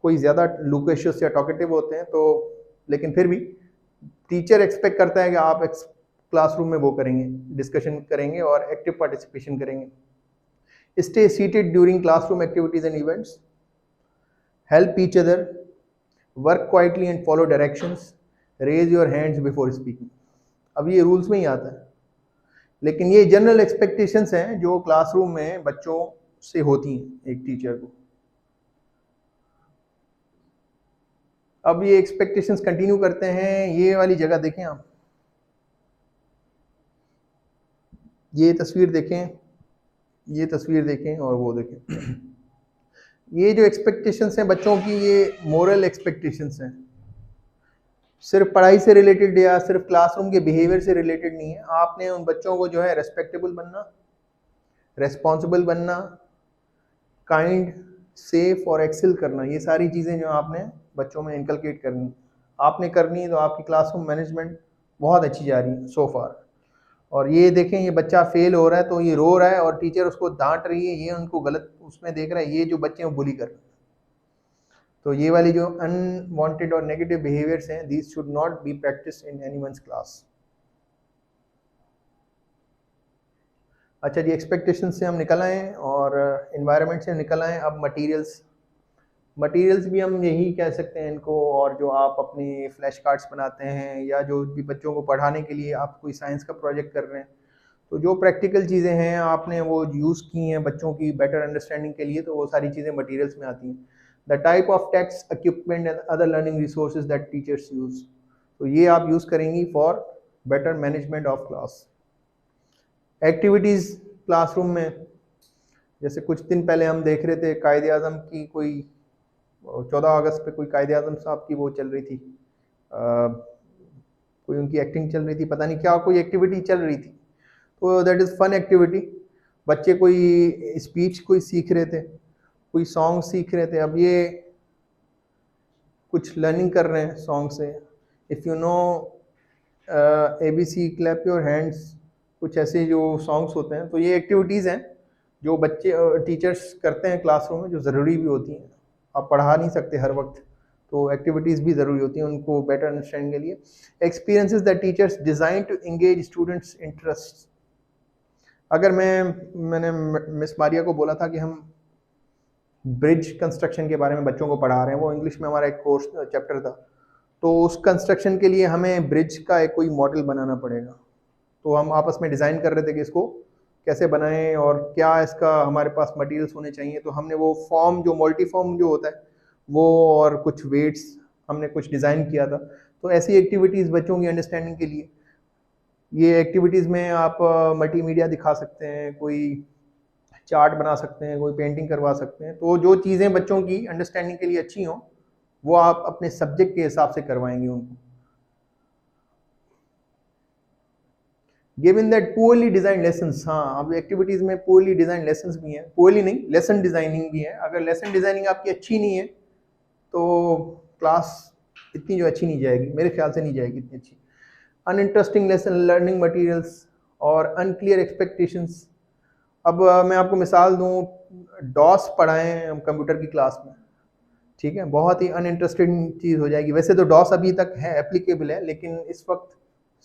कोई ज़्यादा लुकेशियस या टॉकेटिव होते हैं, तो लेकिन फिर भी टीचर एक्सपेक्ट करता है कि आप क्लासरूम में वो करेंगे, डिस्कशन करेंगे और एक्टिव पार्टिसिपेशन करेंगे। Stay seated during classroom activities and events, help each other, work quietly and follow directions, raise your hands before speaking. अब ये रूल्स में ही आता है, लेकिन ये जनरल एक्सपेक्टेशंस हैं जो क्लासरूम में बच्चों से होती हैं एक टीचर को। अब ये एक्सपेक्टेशंस कंटिन्यू करते हैं, ये वाली जगह देखें आप, ये तस्वीर देखें, ये तस्वीर देखें और वो देखें। ये जो एक्सपेक्टेशंस हैं बच्चों की, ये मोरल एक्सपेक्टेशंस हैं, सिर्फ पढ़ाई से रिलेटेड या सिर्फ क्लासरूम के बिहेवियर से रिलेटेड नहीं है। आपने उन बच्चों को जो है रेस्पेक्टेबल बनना, रेस्पॉन्सिबल बनना, काइंड, सेफ और एक्सेल करना, ये सारी चीज़ें जो आपने बच्चों में इनकलकेट करनी आपने करनी है, तो आपकी क्लासरूम मैनेजमेंट बहुत अच्छी जा रही है सो फार। और ये देखें, ये बच्चा फेल हो रहा है तो ये रो रहा है और टीचर उसको डांट रही है, ये उनको गलत उसमें देख रहा है, ये जो बच्चे हैं बुली कर रहे हैं। तो ये वाली जो अनवांटेड और नेगेटिव बिहेवियर्स हैं, these should not be practice in anyone's class. अच्छा जी, एक्सपेक्टेशन से हम निकल आए और इन्वायरमेंट से निकल आए। अब मटेरियल्स भी हम यही कह सकते हैं इनको, और जो आप अपनी फ्लैश कार्ड्स बनाते हैं या जो भी बच्चों को पढ़ाने के लिए आप कोई साइंस का प्रोजेक्ट कर रहे हैं, तो जो प्रैक्टिकल चीज़ें हैं आपने वो यूज़ की हैं बच्चों की बेटर अंडरस्टैंडिंग के लिए, तो वो सारी चीज़ें मटेरियल्स में आती हैं। The type of text, equipment and other learning resources that teachers use, तो ये आप यूज़ करेंगी for better management of class. Activities classroom में, जैसे कुछ दिन पहले हम देख रहे थे कायदे आज़म की, कोई 14 अगस्त पे कोई कायदे आज़म साहब की वो चल रही थी, कोई उनकी एक्टिंग चल रही थी, पता नहीं क्या कोई एक्टिविटी चल रही थी, तो दैट इज़ फन एक्टिविटी। बच्चे कोई स्पीच कोई सीख रहे थे, कोई सॉन्ग सीख रहे थे। अब ये कुछ लर्निंग कर रहे हैं सॉन्ग से। If you know ABC clap your hands, कुछ ऐसे जो सॉन्ग्स होते हैं, तो ये एक्टिविटीज़ हैं जो बच्चे टीचर्स करते हैं क्लासरूम में, जो ज़रूरी भी होती हैं। आप पढ़ा नहीं सकते हर वक्त, तो एक्टिविटीज़ भी ज़रूरी होती हैं उनको बेटर अंडरस्टैंडिंग के लिए। Experiences that teachers design to engage students interest. अगर मैंने मिस मारिया को बोला था कि हम ब्रिज कंस्ट्रक्शन के बारे में बच्चों को पढ़ा रहे हैं, वो इंग्लिश में हमारा एक कोर्स चैप्टर था, तो उस कंस्ट्रक्शन के लिए हमें ब्रिज का एक कोई मॉडल बनाना पड़ेगा। तो हम आपस में डिज़ाइन कर रहे थे कि इसको कैसे बनाएं और क्या इसका हमारे पास मटेरियल्स होने चाहिए। तो हमने वो फॉर्म, जो मल्टी फॉर्म जो होता है वो, और कुछ वेट्स हमने कुछ डिज़ाइन किया था। तो ऐसी एक्टिविटीज़ बच्चों की अंडरस्टैंडिंग के लिए, ये एक्टिविटीज़ में आप मल्टीमीडिया दिखा सकते हैं, कोई चार्ट बना सकते हैं, कोई पेंटिंग करवा सकते हैं। तो जो चीज़ें बच्चों की अंडरस्टैंडिंग के लिए अच्छी हों वो आप अपने सब्जेक्ट के हिसाब से करवाएंगे उनको। Given that poorly design lessons, हाँ अब एक्टिविटीज़ में पुअरली डिजाइन लेसन्स भी हैं, पुअरली नहीं लेसन डिजाइनिंग भी है। अगर लेसन डिजाइनिंग आपकी अच्छी नहीं है तो क्लास इतनी जो अच्छी नहीं जाएगी, मेरे ख्याल से नहीं जाएगी इतनी अच्छी। अनइंटरेस्टिंग लेसन लर्निंग मटेरियल्स और अनक्लियर एक्सपेक्टेशंस। अब मैं आपको मिसाल दूं, डॉस पढ़ाएं हम कंप्यूटर की क्लास में, ठीक है, बहुत ही अनइंटरेस्टिंग चीज़ हो जाएगी। वैसे तो डॉस अभी तक है, एप्लीकेबल है, लेकिन इस वक्त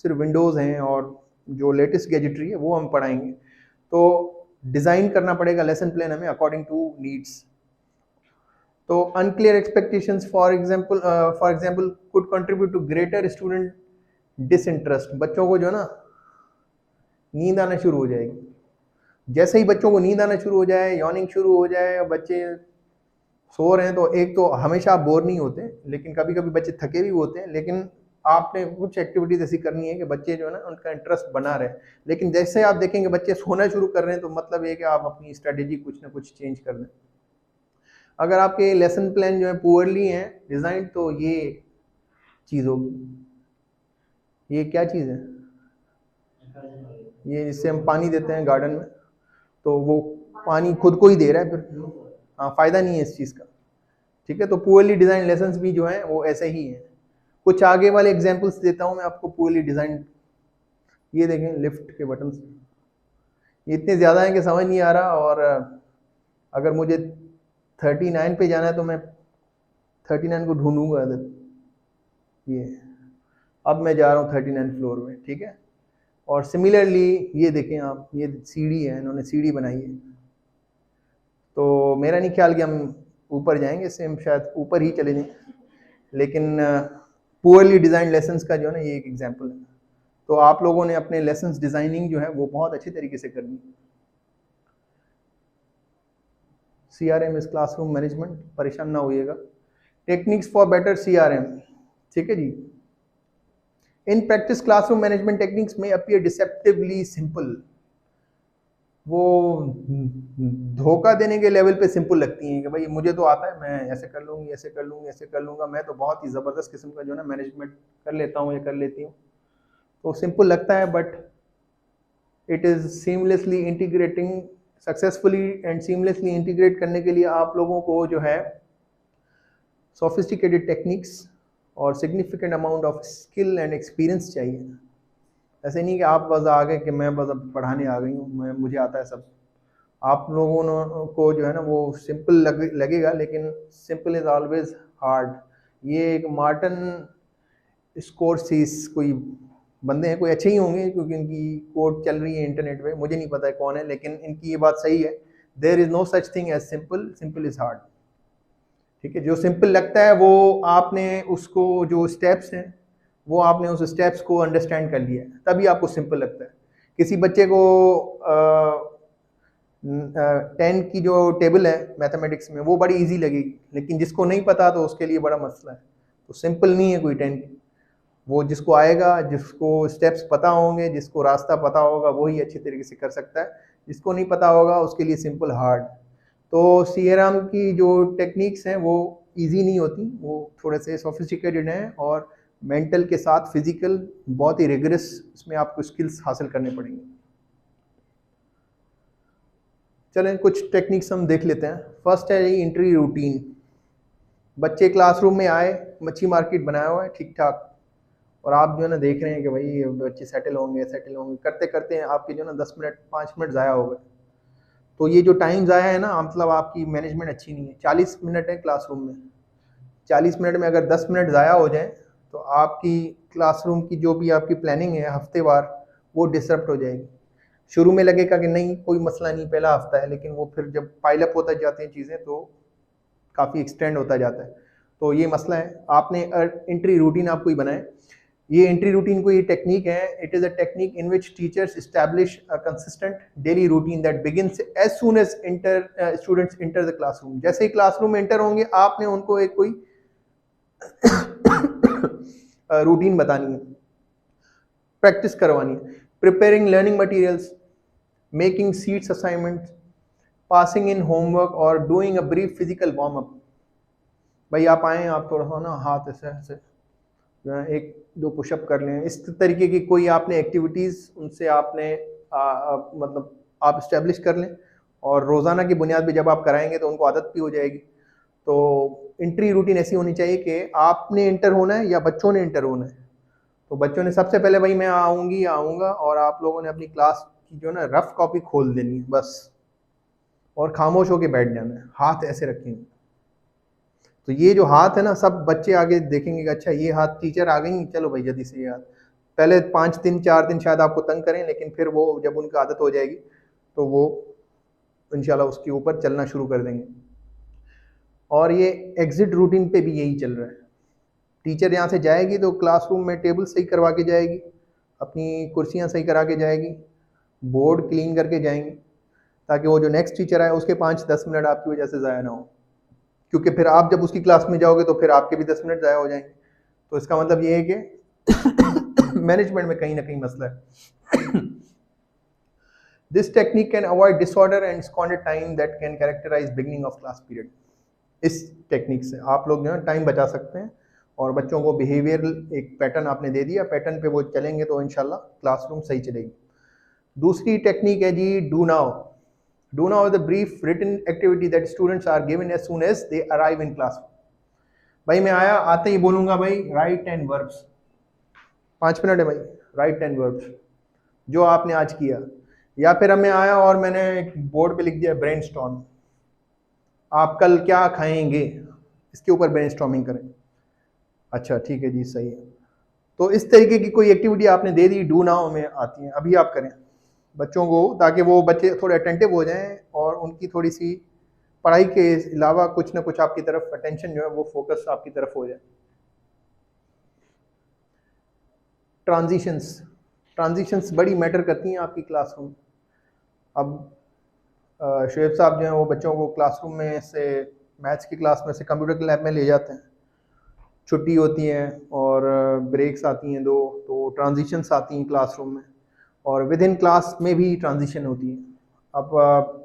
सिर्फ विंडोज़ हैं और जो लेटेस्ट गैजेटरी है वो हम पढ़ाएंगे। तो डिज़ाइन करना पड़ेगा लेसन प्लान हमें अकॉर्डिंग टू नीड्स। तो unclear expectations for example could contribute to greater student disinterest. बच्चों को जो है ना नींद आना शुरू हो जाएगी, जैसे ही बच्चों को नींद आना शुरू हो जाए, यॉर्निंग शुरू हो जाए, बच्चे सो रहे हैं, तो एक तो हमेशा आप बोर नहीं होते, लेकिन कभी कभी बच्चे थके भी होते हैं, लेकिन आपने कुछ एक्टिविटीज ऐसी करनी है कि बच्चे जो है ना उनका इंटरेस्ट बना रहे। लेकिन जैसे आप देखेंगे बच्चे सोना शुरू कर रहे हैं तो मतलब ये कि आप अपनी स्ट्रेटेजी कुछ ना कुछ चेंज कर दें। अगर आपके लेसन प्लान जो है पुअरली हैं डिज़ाइन तो ये चीज़ होगी। ये क्या चीज़ है? ये जिससे हम पानी देते हैं गार्डन में, तो वो पानी खुद को ही दे रहा है फिर, हाँ फ़ायदा नहीं है इस चीज़ का। ठीक है, तो पुअरली डिज़ाइन लेसन्स भी जो हैं वो ऐसे ही हैं। कुछ आगे वाले एग्जांपल्स देता हूँ मैं आपको पुअरली डिज़ाइन। ये देखें लिफ्ट के बटन्स, ये इतने ज़्यादा हैं कि समझ नहीं आ रहा, और अगर मुझे 39 पे जाना है तो मैं 39 को ढूंढूंगा इधर। ये अब मैं जा रहा हूँ 39 फ्लोर में, ठीक है। और सिमिलरली ये देखें आप, ये सीढ़ी है, इन्होंने सीढ़ी बनाई है, तो मेरा नहीं ख्याल कि हम ऊपर जाएंगे, इससे हम शायद ऊपर ही चले जाएं, लेकिन पुअरली डिज़ाइन लेसन्स का जो है ना ये एक एग्जांपल है। तो आप लोगों ने अपने लेसन्स डिज़ाइनिंग जो है वो बहुत अच्छी तरीके से करनी। CRM इस क्लासरूम मैनेजमेंट, परेशान ना होइएगा। टेक्निक्स फॉर बेटर CRM, ठीक है जी। In practice classroom management techniques में अपीयर डिसेप्टिवली सिंपल, वो धोखा देने के लेवल पे सिंपल लगती हैं कि भाई मुझे तो आता है, मैं ऐसे कर लूँगी, ऐसे कर लूँगी, ऐसे कर लूँगा, मैं तो बहुत ही ज़बरदस्त किस्म का जो है ना मैनेजमेंट कर लेता हूँ या कर लेती हूँ। तो सिंपल लगता है, but it is seamlessly integrating successfully and seamlessly integrate करने के लिए आप लोगों को जो है सोफिस्टिकेटेड टेक्निक्स और significant amount of skill and experience चाहिए। ऐसे नहीं कि आप बस आ गए कि मैं बस अब पढ़ाने आ गई हूँ, मैं मुझे आता है सब। आप लोगों को जो है ना वो सिंपल लगेगा, लेकिन सिंपल इज़ ऑलवेज हार्ड। ये एक मार्टिन स्कोरसीस कोई बंदे हैं, कोई अच्छे ही होंगे क्योंकि इनकी कोट चल रही है इंटरनेट पे, मुझे नहीं पता है कौन है, लेकिन इनकी ये बात सही है, there is no such thing as simple, simple is hard. ठीक है, जो सिंपल लगता है वो आपने उसको जो स्टेप्स हैं वो आपने उस स्टेप्स को अंडरस्टैंड कर लिया है, तभी आपको सिंपल लगता है। किसी बच्चे को 10 की जो टेबल है मैथमेटिक्स में वो बड़ी इजी लगेगी, लेकिन जिसको नहीं पता तो उसके लिए बड़ा मसला है। तो सिंपल नहीं है कोई 10 की, वो जिसको आएगा, जिसको स्टेप्स पता होंगे, जिसको रास्ता पता होगा वही अच्छी तरीके से कर सकता है, जिसको नहीं पता होगा उसके लिए सिंपल हार्ड। तो CRM की जो टेक्निक्स हैं वो इजी नहीं होती, वो थोड़े से सोफिस्टिकेटेड हैं, और मेंटल के साथ फिजिकल बहुत ही रिगरस इसमें आपको स्किल्स हासिल करने पड़ेंगे। चलें कुछ टेक्निक्स हम देख लेते हैं। फर्स्ट है ये एंट्री रूटीन। बच्चे क्लासरूम में आए, मच्छी मार्केट बनाया हुआ है ठीक ठाक, और आप जो है ना देख रहे हैं कि भाई बच्चे सेटल होंगे, करते करते आपके जो है ना 10 मिनट 5 मिनट ज़ाया हो गए। तो ये जो टाइम ज़ाया है ना, मतलब आपकी मैनेजमेंट अच्छी नहीं है। 40 मिनट है क्लासरूम में, 40 मिनट में अगर 10 मिनट ज़ाया हो जाए तो आपकी क्लासरूम की जो भी आपकी प्लानिंग है हफ्तेवार, वो डिसरप्ट हो जाएगी। शुरू में लगेगा कि नहीं कोई मसला नहीं, पहला हफ्ता है, लेकिन वो फिर जब पाइलअप होता जाते हैं चीज़ें तो काफ़ी एक्सटेंड होता जाता है। तो ये मसला है। आपने एंट्री रूटीन आपको ही बनाए। ये एंट्री रूटीन को ये टेक्निक है, it is a technique in which teachers establish a consistent daily routine that begins as soon as students enter the classroom. जैसे ही क्लासरूम में एंटर होंगे आपने उनको एक कोई रूटीन बतानी है, प्रैक्टिस करवानी है। Preparing learning materials, making seats assignment, passing in homework और doing a brief physical warm up. भाई आप आए, आप थोड़ा सा ना हाथ ऐसे ऐसे एक दो पुशअप कर लें, इस तरीके की कोई आपने एक्टिविटीज़ उनसे आपने मतलब आप इस्टेब्लिश कर लें, और रोज़ाना की बुनियाद पे जब आप कराएंगे तो उनको आदत भी हो जाएगी। तो एंट्री रूटीन ऐसी होनी चाहिए कि आपने इंटर होना है या बच्चों ने इंटर होना है। तो बच्चों ने सबसे पहले भाई मैं आऊँगा, और आप लोगों ने अपनी क्लास की जो ना रफ कॉपी खोल देनी है बस, और खामोश होके बैठ जाना है, हाथ ऐसे रखेंगे। तो ये जो हाथ है ना, सब बच्चे आगे देखेंगे कि अच्छा ये हाथ टीचर आ गई, चलो भाई जल्दी से ये हाथ। पहले 5 दिन 4 दिन शायद आपको तंग करें, लेकिन फिर वो जब उनकी आदत हो जाएगी तो वो इंशाल्लाह उसके ऊपर चलना शुरू कर देंगे। और ये एग्जिट रूटीन पे भी यही चल रहा है। टीचर यहाँ से जाएगी तो क्लासरूम में टेबल सही करवा के जाएगी, अपनी कुर्सियाँ सही करा के जाएगी, बोर्ड क्लीन करके जाएंगी, ताकि वो जो नेक्स्ट टीचर आए उसके 5-10 मिनट आपकी वजह से ज़ाया ना हो, क्योंकि फिर आप जब उसकी क्लास में जाओगे तो फिर आपके भी 10 मिनट ज़ाया हो जाएंगे। तो इसका मतलब ये है कि मैनेजमेंट में कहीं ना कहीं मसला है। This technique can avoid disorder and squandered time that can characterise beginning of class period. इस टेक्निक से आप लोग जो है टाइम बचा सकते हैं और बच्चों को बिहेवियरल एक पैटर्न आपने दे दिया, पैटर्न पे वो चलेंगे तो इंशाल्लाह क्लासरूम सही चलेगी। दूसरी टेक्निक है जी do now. Do now is the brief written activity that students are given as soon as they arrive in class. भाई मैं आया, आते ही बोलूंगा भाई राइट 10 वर्ब्स, 5 मिनट है भाई, राइट 10 वर्ब्स जो आपने आज किया। या फिर मैं आया और मैंने एक बोर्ड पे लिख दिया ब्रेनस्टॉर्म, आप कल क्या खाएंगे इसके ऊपर ब्रेनस्टॉर्मिंग करें। अच्छा ठीक है जी, सही है। तो इस तरीके की कोई एक्टिविटी आपने दे दी, डू नाउ में आती है, अभी आप करें बच्चों को, ताकि वो बच्चे थोड़े अटेंटिव हो जाएं और उनकी थोड़ी सी पढ़ाई के अलावा कुछ ना कुछ आपकी तरफ अटेंशन जो है वो फोकस आपकी तरफ हो जाए। ट्रांजिशंस बड़ी मैटर करती हैं आपकी क्लासरूम। अब शुएब साहब जो हैं वो बच्चों को क्लासरूम में से मैथ्स की क्लास में से कंप्यूटर के लैब में ले जाते हैं, छुट्टी होती है और ब्रेक्स आती हैं 2, तो ट्रांजिशंस आती हैं क्लासरूम में, और विद इन क्लास में भी ट्रांजिशन होती है। अब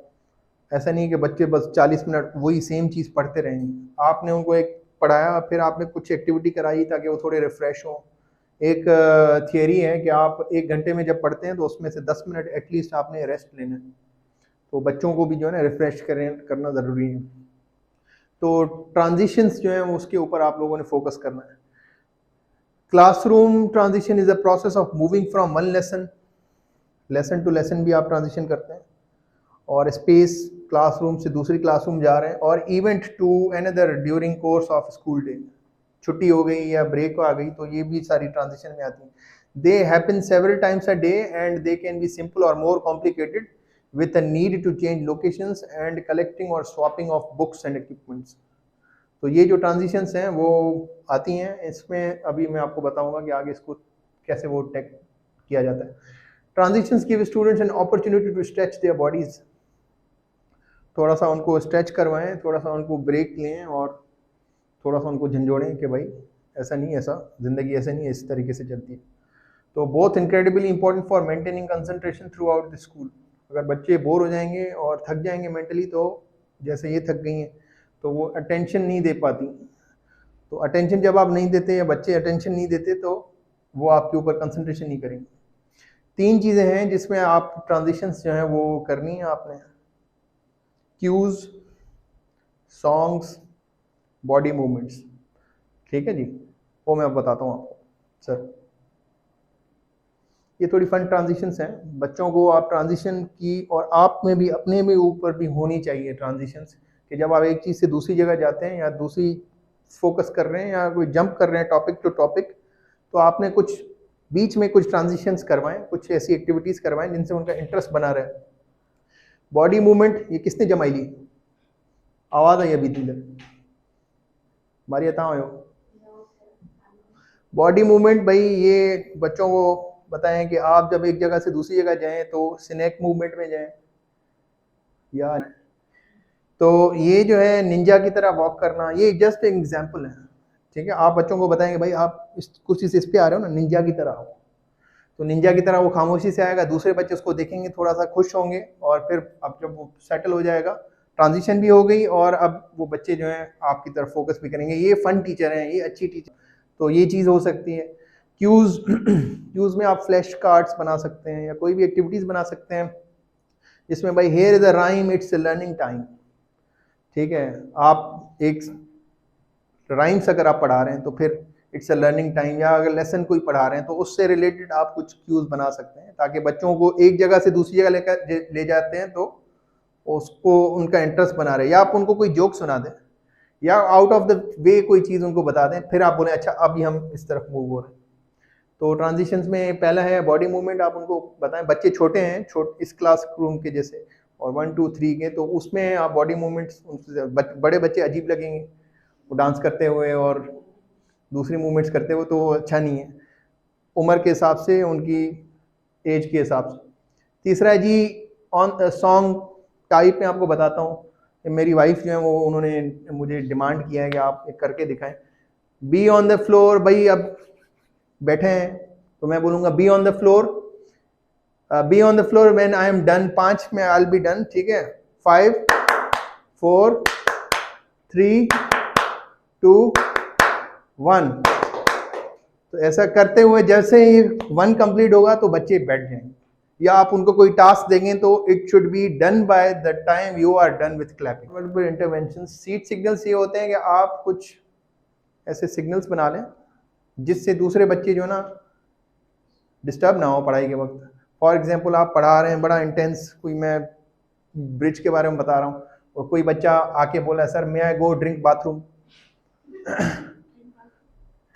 ऐसा नहीं कि बच्चे बस 40 मिनट वही सेम चीज़ पढ़ते रहेंगे, आपने उनको एक पढ़ाया, फिर आपने कुछ एक्टिविटी कराई ताकि वो थोड़े रिफ़्रेश हों। एक थियरी है कि आप 1 घंटे में जब पढ़ते हैं तो उसमें से 10 मिनट एटलीस्ट आपने रेस्ट लेना है, तो बच्चों को भी जो है ना रिफ़्रेश करना ज़रूरी है। तो ट्रांजिशंस जो हैं उसके ऊपर आप लोगों ने फोकस करना है। Classroom transition is a process of moving from one lesson to lesson भी आप ट्रांजिशन करते हैं, और स्पेस क्लासरूम से दूसरी क्लासरूम जा रहे हैं, और event to another during course of school day, छुट्टी हो गई या ब्रेक आ गई तो ये भी सारी ट्रांजिशन में आती हैं। They happen several times a day and they can be simple और more complicated with a need to change locations and collecting or swapping of books and equipments। तो ये जो ट्रांजिशंस हैं वो आती हैं, इसमें अभी मैं आपको बताऊंगा कि आगे इसको कैसे वो टेक किया जाता है। Transitions give students an opportunity to stretch their bodies, थोड़ा सा उनको स्ट्रेच करवाएं, थोड़ा सा उनको ब्रेक लें और थोड़ा सा उनको झंझोड़ें कि भाई ऐसा नहीं, ऐसा ज़िंदगी ऐसे नहीं है, इस तरीके से चलती है। तो both incredibly important for maintaining concentration through out the school. अगर बच्चे बोर हो जाएंगे और थक जाएंगे मेंटली, तो जैसे ये थक गई हैं तो वो अटेंशन नहीं दे पाती, तो अटेंशन जब आप नहीं देते या बच्चे अटेंशन नहीं देते तो वो आपके ऊपर कंसंट्रेशन नहीं करेंगे। 3 चीज़ें हैं जिसमें आप ट्रांजिशंस जो हैं वो करनी है आपने, क्यूज़, सॉन्ग्स, बॉडी मूवमेंट्स। ठीक है जी, वो मैं अब बताता हूँ आपको। सर ये थोड़ी फन ट्रांजिशंस हैं, बच्चों को आप ट्रांजिशन की, और आप में भी अपने में ऊपर भी होनी चाहिए ट्रांजिशंस, कि जब आप एक चीज़ से दूसरी जगह जाते हैं या दूसरी फोकस कर रहे हैं या कोई जंप कर रहे हैं टॉपिक टू टॉपिक, तो आपने कुछ बीच में कुछ ट्रांजिशंस करवाएं, कुछ ऐसी एक्टिविटीज़ करवाएं जिनसे उनका इंटरेस्ट बना रहे। बॉडी मूवमेंट, ये किसने जमाई ली? आवाज़ आई अभी इधर मारिया था हो। बॉडी मूवमेंट भाई ये बच्चों को बताएं कि आप जब एक जगह से दूसरी जगह जाएं तो स्नैक मूवमेंट में जाएं, या तो ये जो है निंजा की तरह वॉक करना, ये जस्ट एक एग्जांपल है। ठीक है, आप बच्चों को बताएंगे भाई आप इस कुर्सी से इस पे आ रहे हो ना, निंजा की तरह आओ, तो निंजा की तरह वो खामोशी से आएगा, दूसरे बच्चे उसको देखेंगे, थोड़ा सा खुश होंगे, और फिर अब जब वो सेटल हो जाएगा, ट्रांजिशन भी हो गई, और अब वो बच्चे जो हैं आपकी तरफ फोकस भी करेंगे। ये फन टीचर हैं, ये अच्छी टीचर, तो ये चीज़ हो सकती है। क्यूज़ में आप फ्लैश कार्ड्स बना सकते हैं या कोई भी एक्टिविटीज़ बना सकते हैं जिसमें भाई here is a rhyme, it's a learning time. ठीक है, आप एक राइम्स अगर आप पढ़ा रहे हैं तो फिर इट्स अ लर्निंग टाइम, या अगर लेसन कोई पढ़ा रहे हैं तो उससे रिलेटेड आप कुछ क्यूज़ बना सकते हैं, ताकि बच्चों को एक जगह से दूसरी जगह लेकर ले जाते हैं तो उसको उनका इंटरेस्ट बना रहे, या आप उनको कोई जोक सुना दें या आउट ऑफ द वे कोई चीज़ उनको बता दें, फिर आप बोलें अच्छा अभी हम इस तरफ मूव हो रहे हैं। तो ट्रांजिशंस में पहला है बॉडी मूवमेंट, आप उनको बताएं, बच्चे छोटे हैं, इस क्लास रूम के जैसे, और 1 2 3 के, तो उसमें आप बॉडी मूवमेंट्स, बड़े बच्चे अजीब लगेंगे वो डांस करते हुए और दूसरी मूवमेंट्स करते हुए, तो अच्छा नहीं है, उम्र के हिसाब से, उनकी एज के हिसाब से। तीसरा है जी ऑन सॉन्ग टाइप में आपको बताता हूँ, मेरी वाइफ जो है वो उन्होंने मुझे डिमांड किया है कि आप एक करके दिखाएं। बी ऑन द फ्लोर, भाई अब बैठे हैं तो मैं बोलूँगा be on the floor, be on the floor when I am done, 5 में आई विल बी डन, ठीक है, 5 4 3 2 1। तो ऐसा करते हुए जैसे ही 1 कंप्लीट होगा तो बच्चे बैठ जाएंगे, या आप उनको कोई टास्क देंगे तो it should be done by the time you are done with clapping. Multiple intervention seed signals ये होते हैं कि आप कुछ ऐसे सिग्नल्स बना लें जिससे दूसरे बच्चे जो ना डिस्टर्ब ना हो पढ़ाई के वक्त। फॉर एग्जांपल आप पढ़ा रहे हैं बड़ा इंटेंस, कोई मैं ब्रिज के बारे में बता रहा हूँ और कोई बच्चा आके बोला सर मे आई गो ड्रिंक बाथरूम,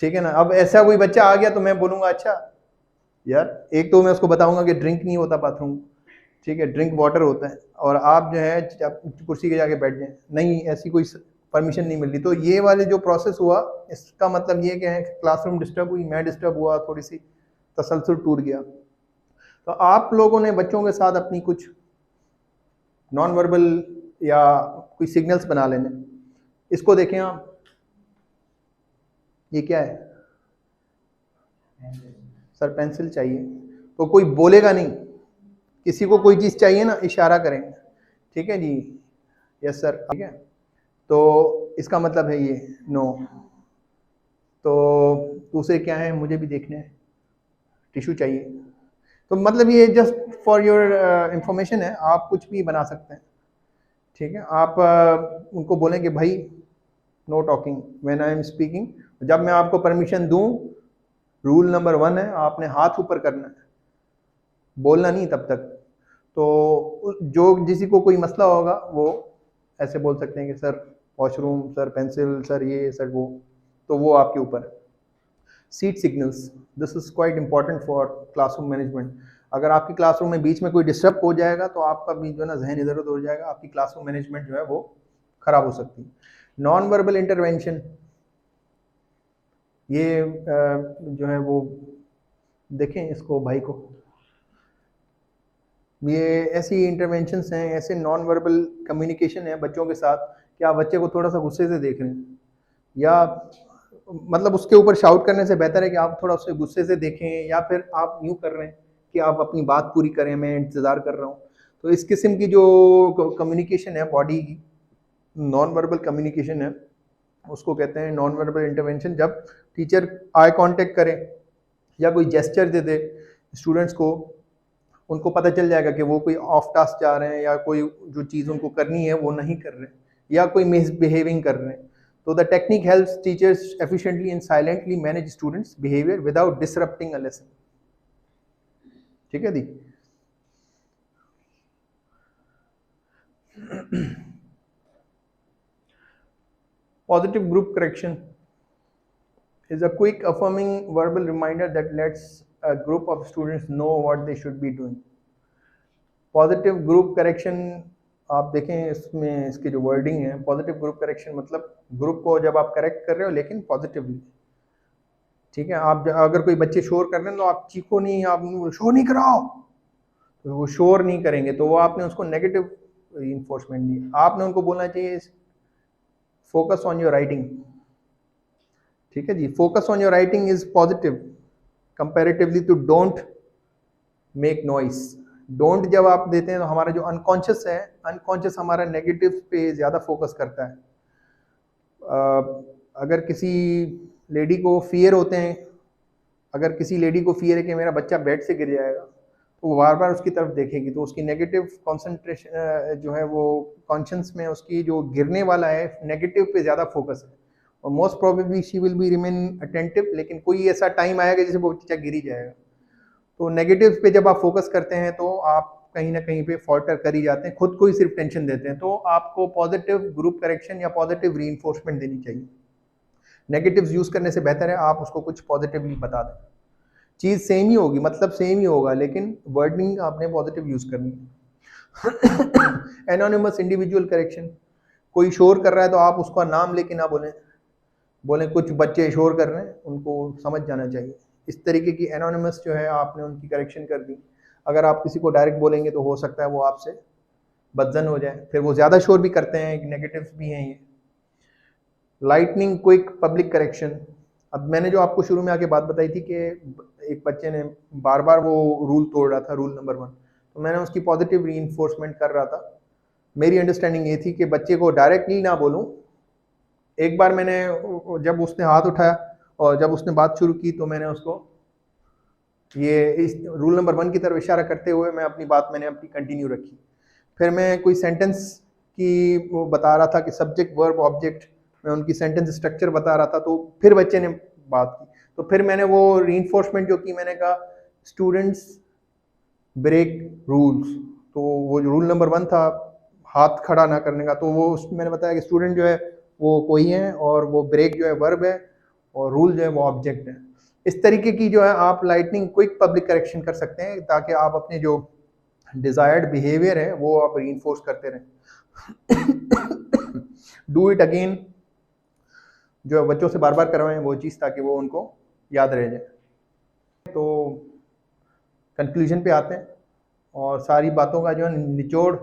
ठीक है ना। अब ऐसा कोई बच्चा आ गया तो मैं बोलूँगा अच्छा यार, एक तो मैं उसको बताऊंगा कि ड्रिंक नहीं होता बाथरूम, ठीक है, ड्रिंक वाटर होता है, और आप जो है कुर्सी के जाके बैठ जाएं, नहीं ऐसी कोई परमिशन नहीं मिल रही। तो ये वाले जो प्रोसेस हुआ इसका मतलब ये क्या है, क्लासरूम डिस्टर्ब हुई, मैं डिस्टर्ब हुआ, थोड़ी सी तसलसल टूट गया। तो आप लोगों ने बच्चों के साथ अपनी कुछ नॉन वर्बल या कोई सिग्नल्स बना लेने। इसको देखें आप, ये क्या है सर, पेंसिल चाहिए, तो कोई बोलेगा नहीं, किसी को कोई चीज़ चाहिए ना इशारा करेंगे, ठीक है जी, यस सर, ठीक है, तो इसका मतलब है ये नो। तो दूसरे क्या है, मुझे भी देखने हैं, टिश्यू चाहिए। तो मतलब ये जस्ट फॉर योर इंफॉर्मेशन है, आप कुछ भी बना सकते हैं, ठीक है। आप उनको बोलें कि भाई know talking when I am speaking, जब मैं आपको परमिशन दूं, रूल नंबर 1 है आपने हाथ ऊपर करना है, बोलना नहीं तब तक। तो जो किसी को कोई मसला होगा वो ऐसे बोल सकते हैं कि sir washroom, sir pencil, sir ये, सर वो, तो वो आपके ऊपर है। Seat signals, this is quite important for classroom management. अगर आपकी क्लासरूम में बीच में कोई डिस्टर्ब हो जाएगा तो आपका भी जो है ना जहन इधर उधर हो जाएगा, आपकी क्लासरूम मैनेजमेंट जो है वो खराब हो सकती है। नॉन वर्बल इंटरवेंशन, ये जो है वो देखें इसको भाई को, ये ऐसी इंटरवेंशंस हैं, ऐसे नॉन वर्बल कम्युनिकेशन है बच्चों के साथ कि आप बच्चे को थोड़ा सा गुस्से से देख रहे हैं, या मतलब उसके ऊपर शाउट करने से बेहतर है कि आप थोड़ा उससे गुस्से से देखें, या फिर आप यूँ कर रहे हैं कि आप अपनी बात पूरी करें, मैं इंतज़ार कर रहा हूँ। तो इस किस्म की जो कम्युनिकेशन है बॉडी की, नॉन वर्बल कम्युनिकेशन है, उसको कहते हैं नॉन वर्बल इंटरवेंशन। जब टीचर आई कांटेक्ट करे या कोई जेस्चर दे दे स्टूडेंट्स को, उनको पता चल जाएगा कि वो कोई ऑफ टास्क जा रहे हैं या कोई जो चीज़ उनको करनी है वो नहीं कर रहे या कोई मिसबिहेविंग कर रहे हैं। तो the technique helps teachers efficiently and silently manage students behaviour without disrupting a lesson, ठीक है दी। Positive group correction is a quick affirming verbal reminder that lets a group of students know what they should be doing. Positive group correction, आप देखें इसमें इसकी जो wording है, positive group correction मतलब group को जब आप करेक्ट कर रहे हो लेकिन पॉजिटिवली, ठीक है। आप अगर कोई बच्चे शोर कर रहे हैं तो आप चीखो नहीं, आप शोर नहीं कराओ, तो वो शोर नहीं करेंगे, तो वो आपने उसको नेगेटिव इन्फोर्समेंट दी। आपने उनको बोलना चाहिए फोकस ऑन योर राइटिंग, ठीक है जी, focus on your writing is positive comparatively to don't make noise. Don't जब आप देते हैं तो हमारा जो अनकॉन्शियस है, अनकॉन्शियस हमारा नेगेटिव पे ज़्यादा फोकस करता है। अगर किसी लेडी को फियर होते हैं, अगर किसी लेडी को फियर है कि मेरा बच्चा बेड से गिर जाएगा, तो वो बार बार उसकी तरफ देखेगी, तो उसकी नेगेटिव कॉन्सेंट्रेशन जो है वो कॉन्शियस में उसकी जो गिरने वाला है नेगेटिव पे ज़्यादा फोकस है, और most probably she will be remain attentive, लेकिन कोई ऐसा टाइम आएगा जैसे वो बच्चा गिर ही जाएगा। तो नेगेटिव पे जब आप फोकस करते हैं तो आप कहीं ना कहीं पे फॉल्टर कर ही जाते हैं, खुद को ही सिर्फ टेंशन देते हैं। तो आपको पॉजिटिव ग्रुप करेक्शन या पॉजिटिव रीइंफोर्समेंट देनी चाहिए। नेगेटिव्स यूज करने से बेहतर है आप उसको कुछ पॉजिटिवली बता दें, चीज़ सेम ही होगी, मतलब सेम ही होगा, लेकिन वर्डिंग आपने पॉजिटिव यूज करनी है। एनोनिमस इंडिविजुअल करेक्शन, कोई शोर कर रहा है तो आप उसका नाम लेके ना बोलें, बोलें कुछ बच्चे शोर कर रहे हैं, उनको समझ जाना चाहिए। इस तरीके की एनोनिमस जो है आपने उनकी करेक्शन कर दी। अगर आप किसी को डायरेक्ट बोलेंगे तो हो सकता है वो आपसे बदजन हो जाए, फिर वो ज़्यादा शोर भी करते हैं, नेगेटिव्स भी हैं ये। लाइटनिंग क्विक पब्लिक करेक्शन, अब मैंने जो आपको शुरू में आके बात बताई थी कि एक बच्चे ने बार बार वो रूल तोड़ रहा था, रूल नंबर 1, तो मैंने उसकी पॉजिटिव रीइंफोर्समेंट कर रहा था। मेरी अंडरस्टैंडिंग ये थी कि बच्चे को डायरेक्टली ना बोलूं। एक बार मैंने, जब उसने हाथ उठाया और जब उसने बात शुरू की, तो मैंने उसको ये इस रूल नंबर 1 की तरफ इशारा करते हुए मैं अपनी बात मैंने अपनी कंटिन्यू रखी। फिर मैं कोई सेंटेंस की वो बता रहा था कि सब्जेक्ट वर्ब ऑब्जेक्ट, मैं उनकी सेंटेंस स्ट्रक्चर बता रहा था, तो फिर बच्चे ने बात की। तो फिर मैंने वो रीइंफोर्समेंट जो की, मैंने कहा स्टूडेंट्स ब्रेक रूल्स। तो वो जो रूल नंबर 1 था हाथ खड़ा ना करने का, तो वो उसमें मैंने बताया कि स्टूडेंट जो है वो कोई है, और वो ब्रेक जो है वर्ब है, और रूल जो है वो ऑब्जेक्ट है। इस तरीके की जो है आप लाइटनिंग क्विक पब्लिक करेक्शन कर सकते हैं, ताकि आप अपने जो डिजायर्ड बिहेवियर है वो आप रीइंफोर्स करते रहें। डू इट अगेन, जो बच्चों से बार बार करवाएं वो चीज़, ताकि वो उनको याद रह जाए। तो कंक्लूजन पे आते हैं, और सारी बातों का जो है निचोड़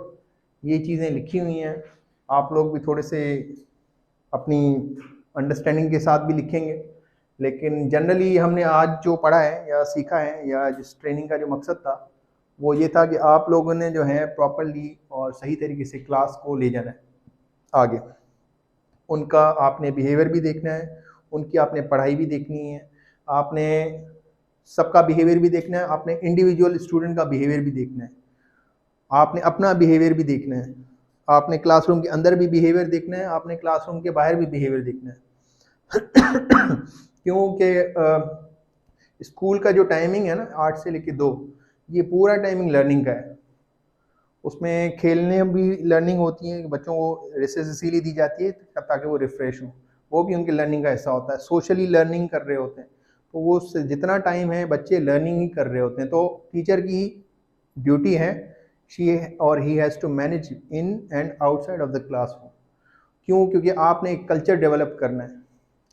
ये चीज़ें लिखी हुई हैं। आप लोग भी थोड़े से अपनी अंडरस्टैंडिंग के साथ भी लिखेंगे, लेकिन जनरली हमने आज जो पढ़ा है या सीखा है, या जिस ट्रेनिंग का जो मकसद था वो ये था कि आप लोगों ने जो है प्रॉपरली और सही तरीके से क्लास को ले जाना है आगे। उनका आपने बिहेवियर भी देखना है, उनकी आपने पढ़ाई भी देखनी है, आपने सबका बिहेवियर भी देखना है, आपने इंडिविजुअल स्टूडेंट का बिहेवियर भी देखना है, आपने अपना बिहेवियर भी देखना है, आपने क्लासरूम के अंदर भी बिहेवियर देखना है, आपने क्लासरूम के बाहर भी बिहेवियर देखना है। क्योंकि स्कूल का जो टाइमिंग है ना 8 से लेकर 2, ये पूरा टाइमिंग लर्निंग का है। उसमें खेलने भी लर्निंग होती है, बच्चों को रिसेस इसीलिए दी जाती है ताकि वो रिफ्रेश हों, वो भी उनके लर्निंग का हिस्सा होता है। सोशली लर्निंग कर रहे होते हैं, तो वो जितना टाइम है बच्चे लर्निंग ही कर रहे होते हैं। तो टीचर की ड्यूटी है, शी और he has to manage in and outside of the classroom. क्यों? क्योंकि आपने एक कल्चर डेवलप करना है।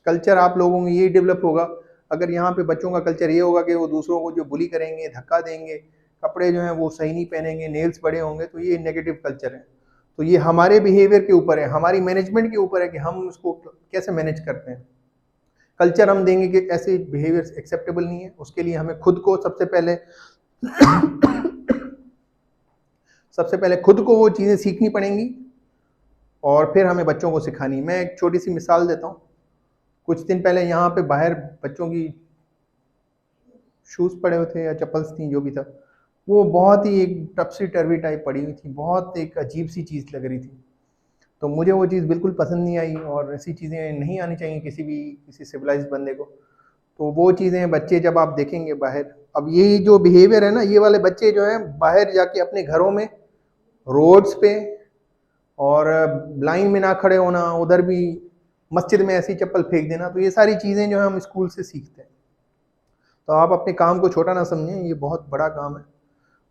कल्चर आप लोगों में ये डेवलप होगा अगर यहाँ पे बच्चों का कल्चर ये होगा कि वो दूसरों को जो बुली करेंगे, धक्का देंगे, कपड़े जो हैं वो सही नहीं पहनेंगे, नेल्स बड़े होंगे, तो ये नेगेटिव कल्चर है। तो ये हमारे बिहेवियर के ऊपर है, हमारी मैनेजमेंट के ऊपर है कि हम उसको कैसे मैनेज करते हैं। कल्चर हम देंगे कि ऐसे बिहेवियर एक्सेप्टेबल नहीं है, उसके लिए हमें खुद को सबसे पहले खुद को वो चीज़ें सीखनी पड़ेंगी, और फिर हमें बच्चों को सिखानी। मैं एक छोटी सी मिसाल देता हूँ। कुछ दिन पहले यहाँ पे बाहर बच्चों की शूज़ पड़े हुए थे या चप्पल्स थी, जो भी था, वो बहुत ही एक टपसी टर्वी टाइप पड़ी हुई थी, बहुत एक अजीब सी चीज़ लग रही थी। तो मुझे वो चीज़ बिल्कुल पसंद नहीं आई, और ऐसी चीज़ें नहीं आनी चाहिए किसी सिविलाइज्ड बंदे को। तो वो चीज़ें बच्चे जब आप देखेंगे बाहर, अब ये जो बिहेवियर है ना, ये वाले बच्चे जो हैं बाहर जाके अपने घरों में, रोड्स पे, और लाइन में ना खड़े होना, उधर भी मस्जिद में ऐसी चप्पल फेंक देना, तो ये सारी चीज़ें जो है हम स्कूल से सीखते हैं। तो आप अपने काम को छोटा ना समझें, ये बहुत बड़ा काम है,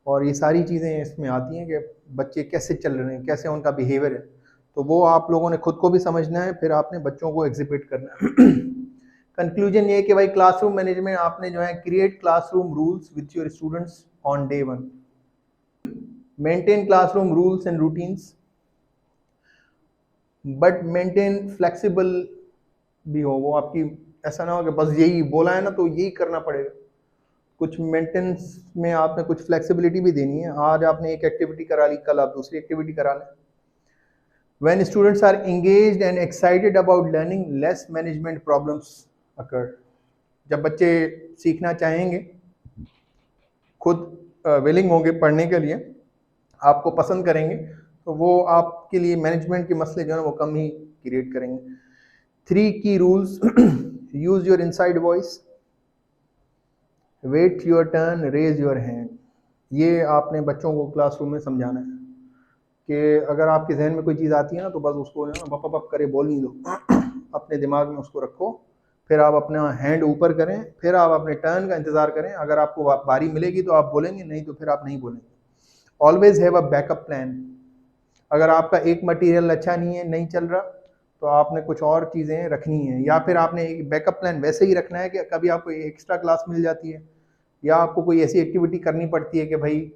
और ये सारी चीज़ें इसमें आती हैं कि बच्चे कैसे चल रहे हैं, कैसे उनका बिहेवियर है। तो वो आप लोगों ने खुद को भी समझना है, फिर आपने बच्चों को एग्जिबिट करना है। कंक्लूजन ये है कि भाई क्लासरूम मैनेजमेंट, आपने जो है create classroom rules with your students on day 1, maintain classroom rules and routines, but maintain flexible भी हो। वो आपकी ऐसा ना हो कि बस यही बोला है ना तो यही करना पड़ेगा। कुछ मेंटेनेंस में आपने कुछ फ्लेक्सिबिलिटी भी देनी है। आज आपने एक एक्टिविटी करा ली, कल आप दूसरी एक्टिविटी करा लें। When students are engaged and excited about learning, less management problems occur. जब बच्चे सीखना चाहेंगे, खुद विलिंग होंगे पढ़ने के लिए, आपको पसंद करेंगे, तो वो आपके लिए मैनेजमेंट के मसले जो है वो कम ही क्रिएट करेंगे। 3 key rules: use your inside voice, wait your turn, raise your hand. ये आपने बच्चों को क्लासरूम में समझाना है कि अगर आपके जहन में कोई चीज़ आती है ना, तो बस उसको बप बप करे बोल नहीं दो। अपने दिमाग में उसको रखो, फिर आप अपना हैंड ऊपर करें, फिर आप अपने टर्न का इंतज़ार करें। अगर आपको बारी मिलेगी तो आप बोलेंगे, नहीं तो फिर आप नहीं बोलेंगे। Always have a backup plan. अगर आपका एक मटेरियल अच्छा नहीं है, नहीं चल रहा, तो आपने कुछ और चीज़ें रखनी है, या फिर आपने एक बैकअप प्लान वैसे ही रखना है कि कभी आपको एक्स्ट्रा क्लास मिल जाती है, या आपको कोई ऐसी एक्टिविटी करनी पड़ती है कि भाई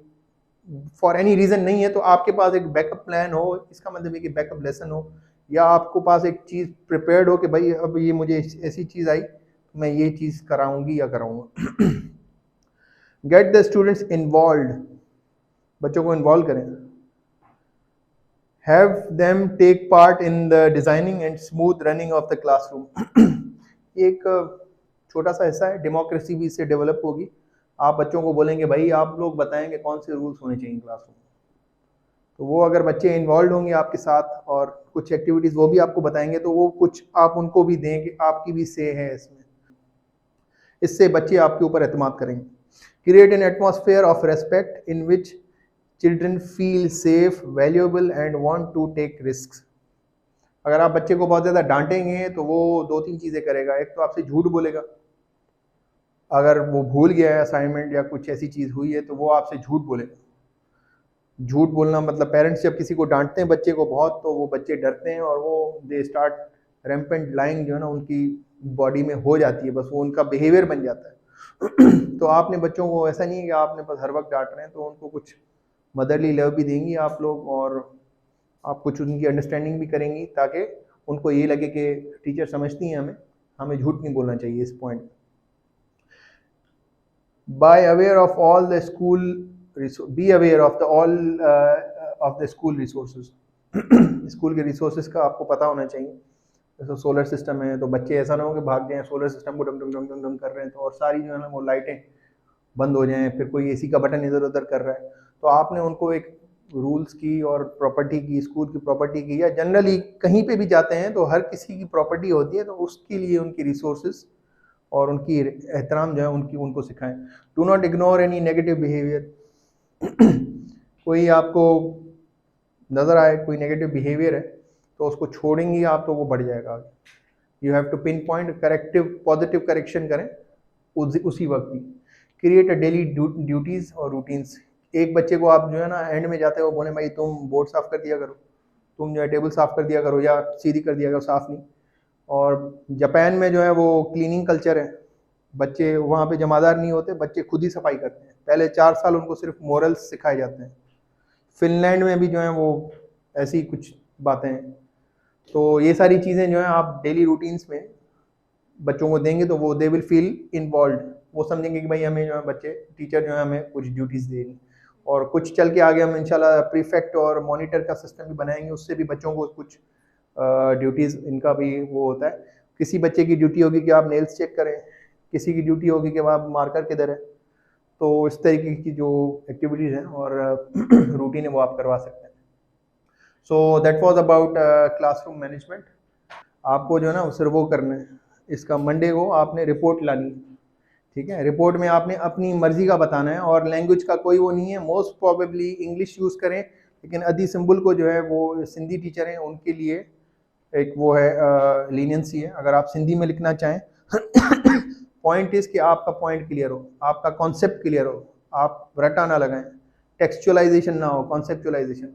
फॉर एनी रीज़न नहीं है, तो आपके पास एक बैकअप प्लान हो। इसका मतलब है कि बैकअप लेसन हो, या आपको पास एक चीज़ प्रिपेयर्ड हो कि भाई अब ये मुझे ऐसी चीज़ आई मैं ये चीज़ कराऊंगी या कराऊंगा। गेट द स्टूडेंट्स इन्वॉल्व, बच्चों को इन्वॉल्व करें। Have them take part in the designing and smooth running of the classroom. एक छोटा सा हिस्सा है, डेमोक्रेसी भी इससे डेवलप होगी। आप बच्चों को बोलेंगे भाई आप लोग बताएंगे कौन से रूल्स होने चाहिए क्लासरूम, तो वो अगर बच्चे इन्वॉल्व होंगे आपके साथ और कुछ एक्टिविटीज़ वो भी आपको बताएंगे, तो वो कुछ आप उनको भी दें कि आपकी भी से है इसमें। इससे बच्चे आपके ऊपर एतमाद करेंगे। Create an atmosphere of respect in which children feel safe, valuable and want to take risk. अगर आप बच्चे को बहुत ज़्यादा डांटेंगे तो वो दो तीन चीज़ें करेगा। एक तो आपसे झूठ बोलेगा, अगर वो भूल गया है असाइनमेंट या कुछ ऐसी चीज़ हुई है तो वो आपसे झूठ बोलेगा। झूठ बोलना मतलब पेरेंट्स जब किसी को डांटते हैं बच्चे को बहुत, तो वो बच्चे डरते हैं और वो दे स्टार्ट रैम्पेंट लाइंग जो है ना उनकी बॉडी में हो जाती है, बस वो उनका बिहेवियर बन जाता है। तो आपने बच्चों को ऐसा नहीं है कि आपने बस हर वक्त डांट रहे हैं, तो उनको कुछ मदरली लव भी देंगी आप लोग और आप कुछ उनकी अंडरस्टैंडिंग भी करेंगी, ताकि उनको ये लगे कि टीचर समझती हैं हमें झूठ नहीं बोलना चाहिए इस point. By aware of all the school, be aware of the all of the school resources. School के रिसोर्सेज का आपको पता होना चाहिए। जैसे सोलर सिस्टम है तो बच्चे ऐसा ना हो कि भाग जाएं सोलर सिस्टम को डम डम डम डम डम कर रहे हैं तो और सारी जो है ना वो लाइटें बंद हो जाएं, फिर कोई एसी का बटन इधर उधर कर रहा है। तो आपने उनको एक रूल्स की और प्रॉपर्टी की, स्कूल की प्रॉपर्टी की, या जनरली कहीं पे भी जाते हैं तो हर किसी की प्रॉपर्टी होती है, तो उसके लिए उनकी रिसोर्सेज और उनकी एहतराम जो है उनको सिखाएं। Do not ignore any negative behaviour. कोई आपको नज़र आए कोई नेगेटिव बिहेवियर है तो उसको छोड़ेंगे आप तो वो बढ़ जाएगा आगे। You have to pinpoint, corrective positive correction करें उसी वक्त ही। क्रिएट अ डेली ड्यूटीज़ और रूटीन्स। एक बच्चे को आप जो है ना एंड में जाते हो बोले भाई तुम बोर्ड साफ़ कर दिया करो, तुम जो है टेबल साफ़ कर दिया करो या सीधी कर दिया करो, साफ़ नहीं। और जापान में जो है वो क्लीनिंग कल्चर है, बच्चे वहाँ पे जमादार नहीं होते, बच्चे खुद ही सफाई करते हैं। पहले 4 साल उनको सिर्फ मोरल्स सिखाए जाते हैं। फिनलैंड में भी जो है वो ऐसी कुछ बातें हैं। तो ये सारी चीज़ें जो है आप डेली रूटीन्स में बच्चों को देंगे तो वो दे विल फील इन्वॉल्व। वो समझेंगे कि भाई हमें जो है बच्चे टीचर जो है हमें कुछ ड्यूटीज़ देंगे। और कुछ चल के आगे हम इंशाल्लाह प्रीफेक्ट और मॉनिटर का सिस्टम भी बनाएंगे, उससे भी बच्चों को कुछ ड्यूटीज़ इनका भी वो होता है। किसी बच्चे की ड्यूटी होगी कि आप नेल्स चेक करें, किसी की ड्यूटी होगी कि आप मार्कर किधर है। तो इस तरीके की जो एक्टिविटीज़ हैं और रूटीन है वो आप करवा सकते हैं। So that was about classroom management. आपको जो है ना सिर्फ वो करना है, इसका मंडे को आपने रिपोर्ट लानी है, ठीक है। रिपोर्ट में आपने अपनी मर्जी का बताना है और लैंग्वेज का कोई वो नहीं है। मोस्ट प्रोबेबली इंग्लिश यूज़ करें, लेकिन अदी सिंबल को जो है वो सिंधी टीचर हैं उनके लिए एक वो है लीनियंसी है, अगर आप सिंधी में लिखना चाहें। पॉइंट इज़ कि आपका पॉइंट क्लियर हो, आपका कॉन्सेप्ट क्लियर हो, आप रटा ना लगाएं, टेक्सचुअलाइजेशन ना हो, कॉन्सेप्चुअलाइजेशन।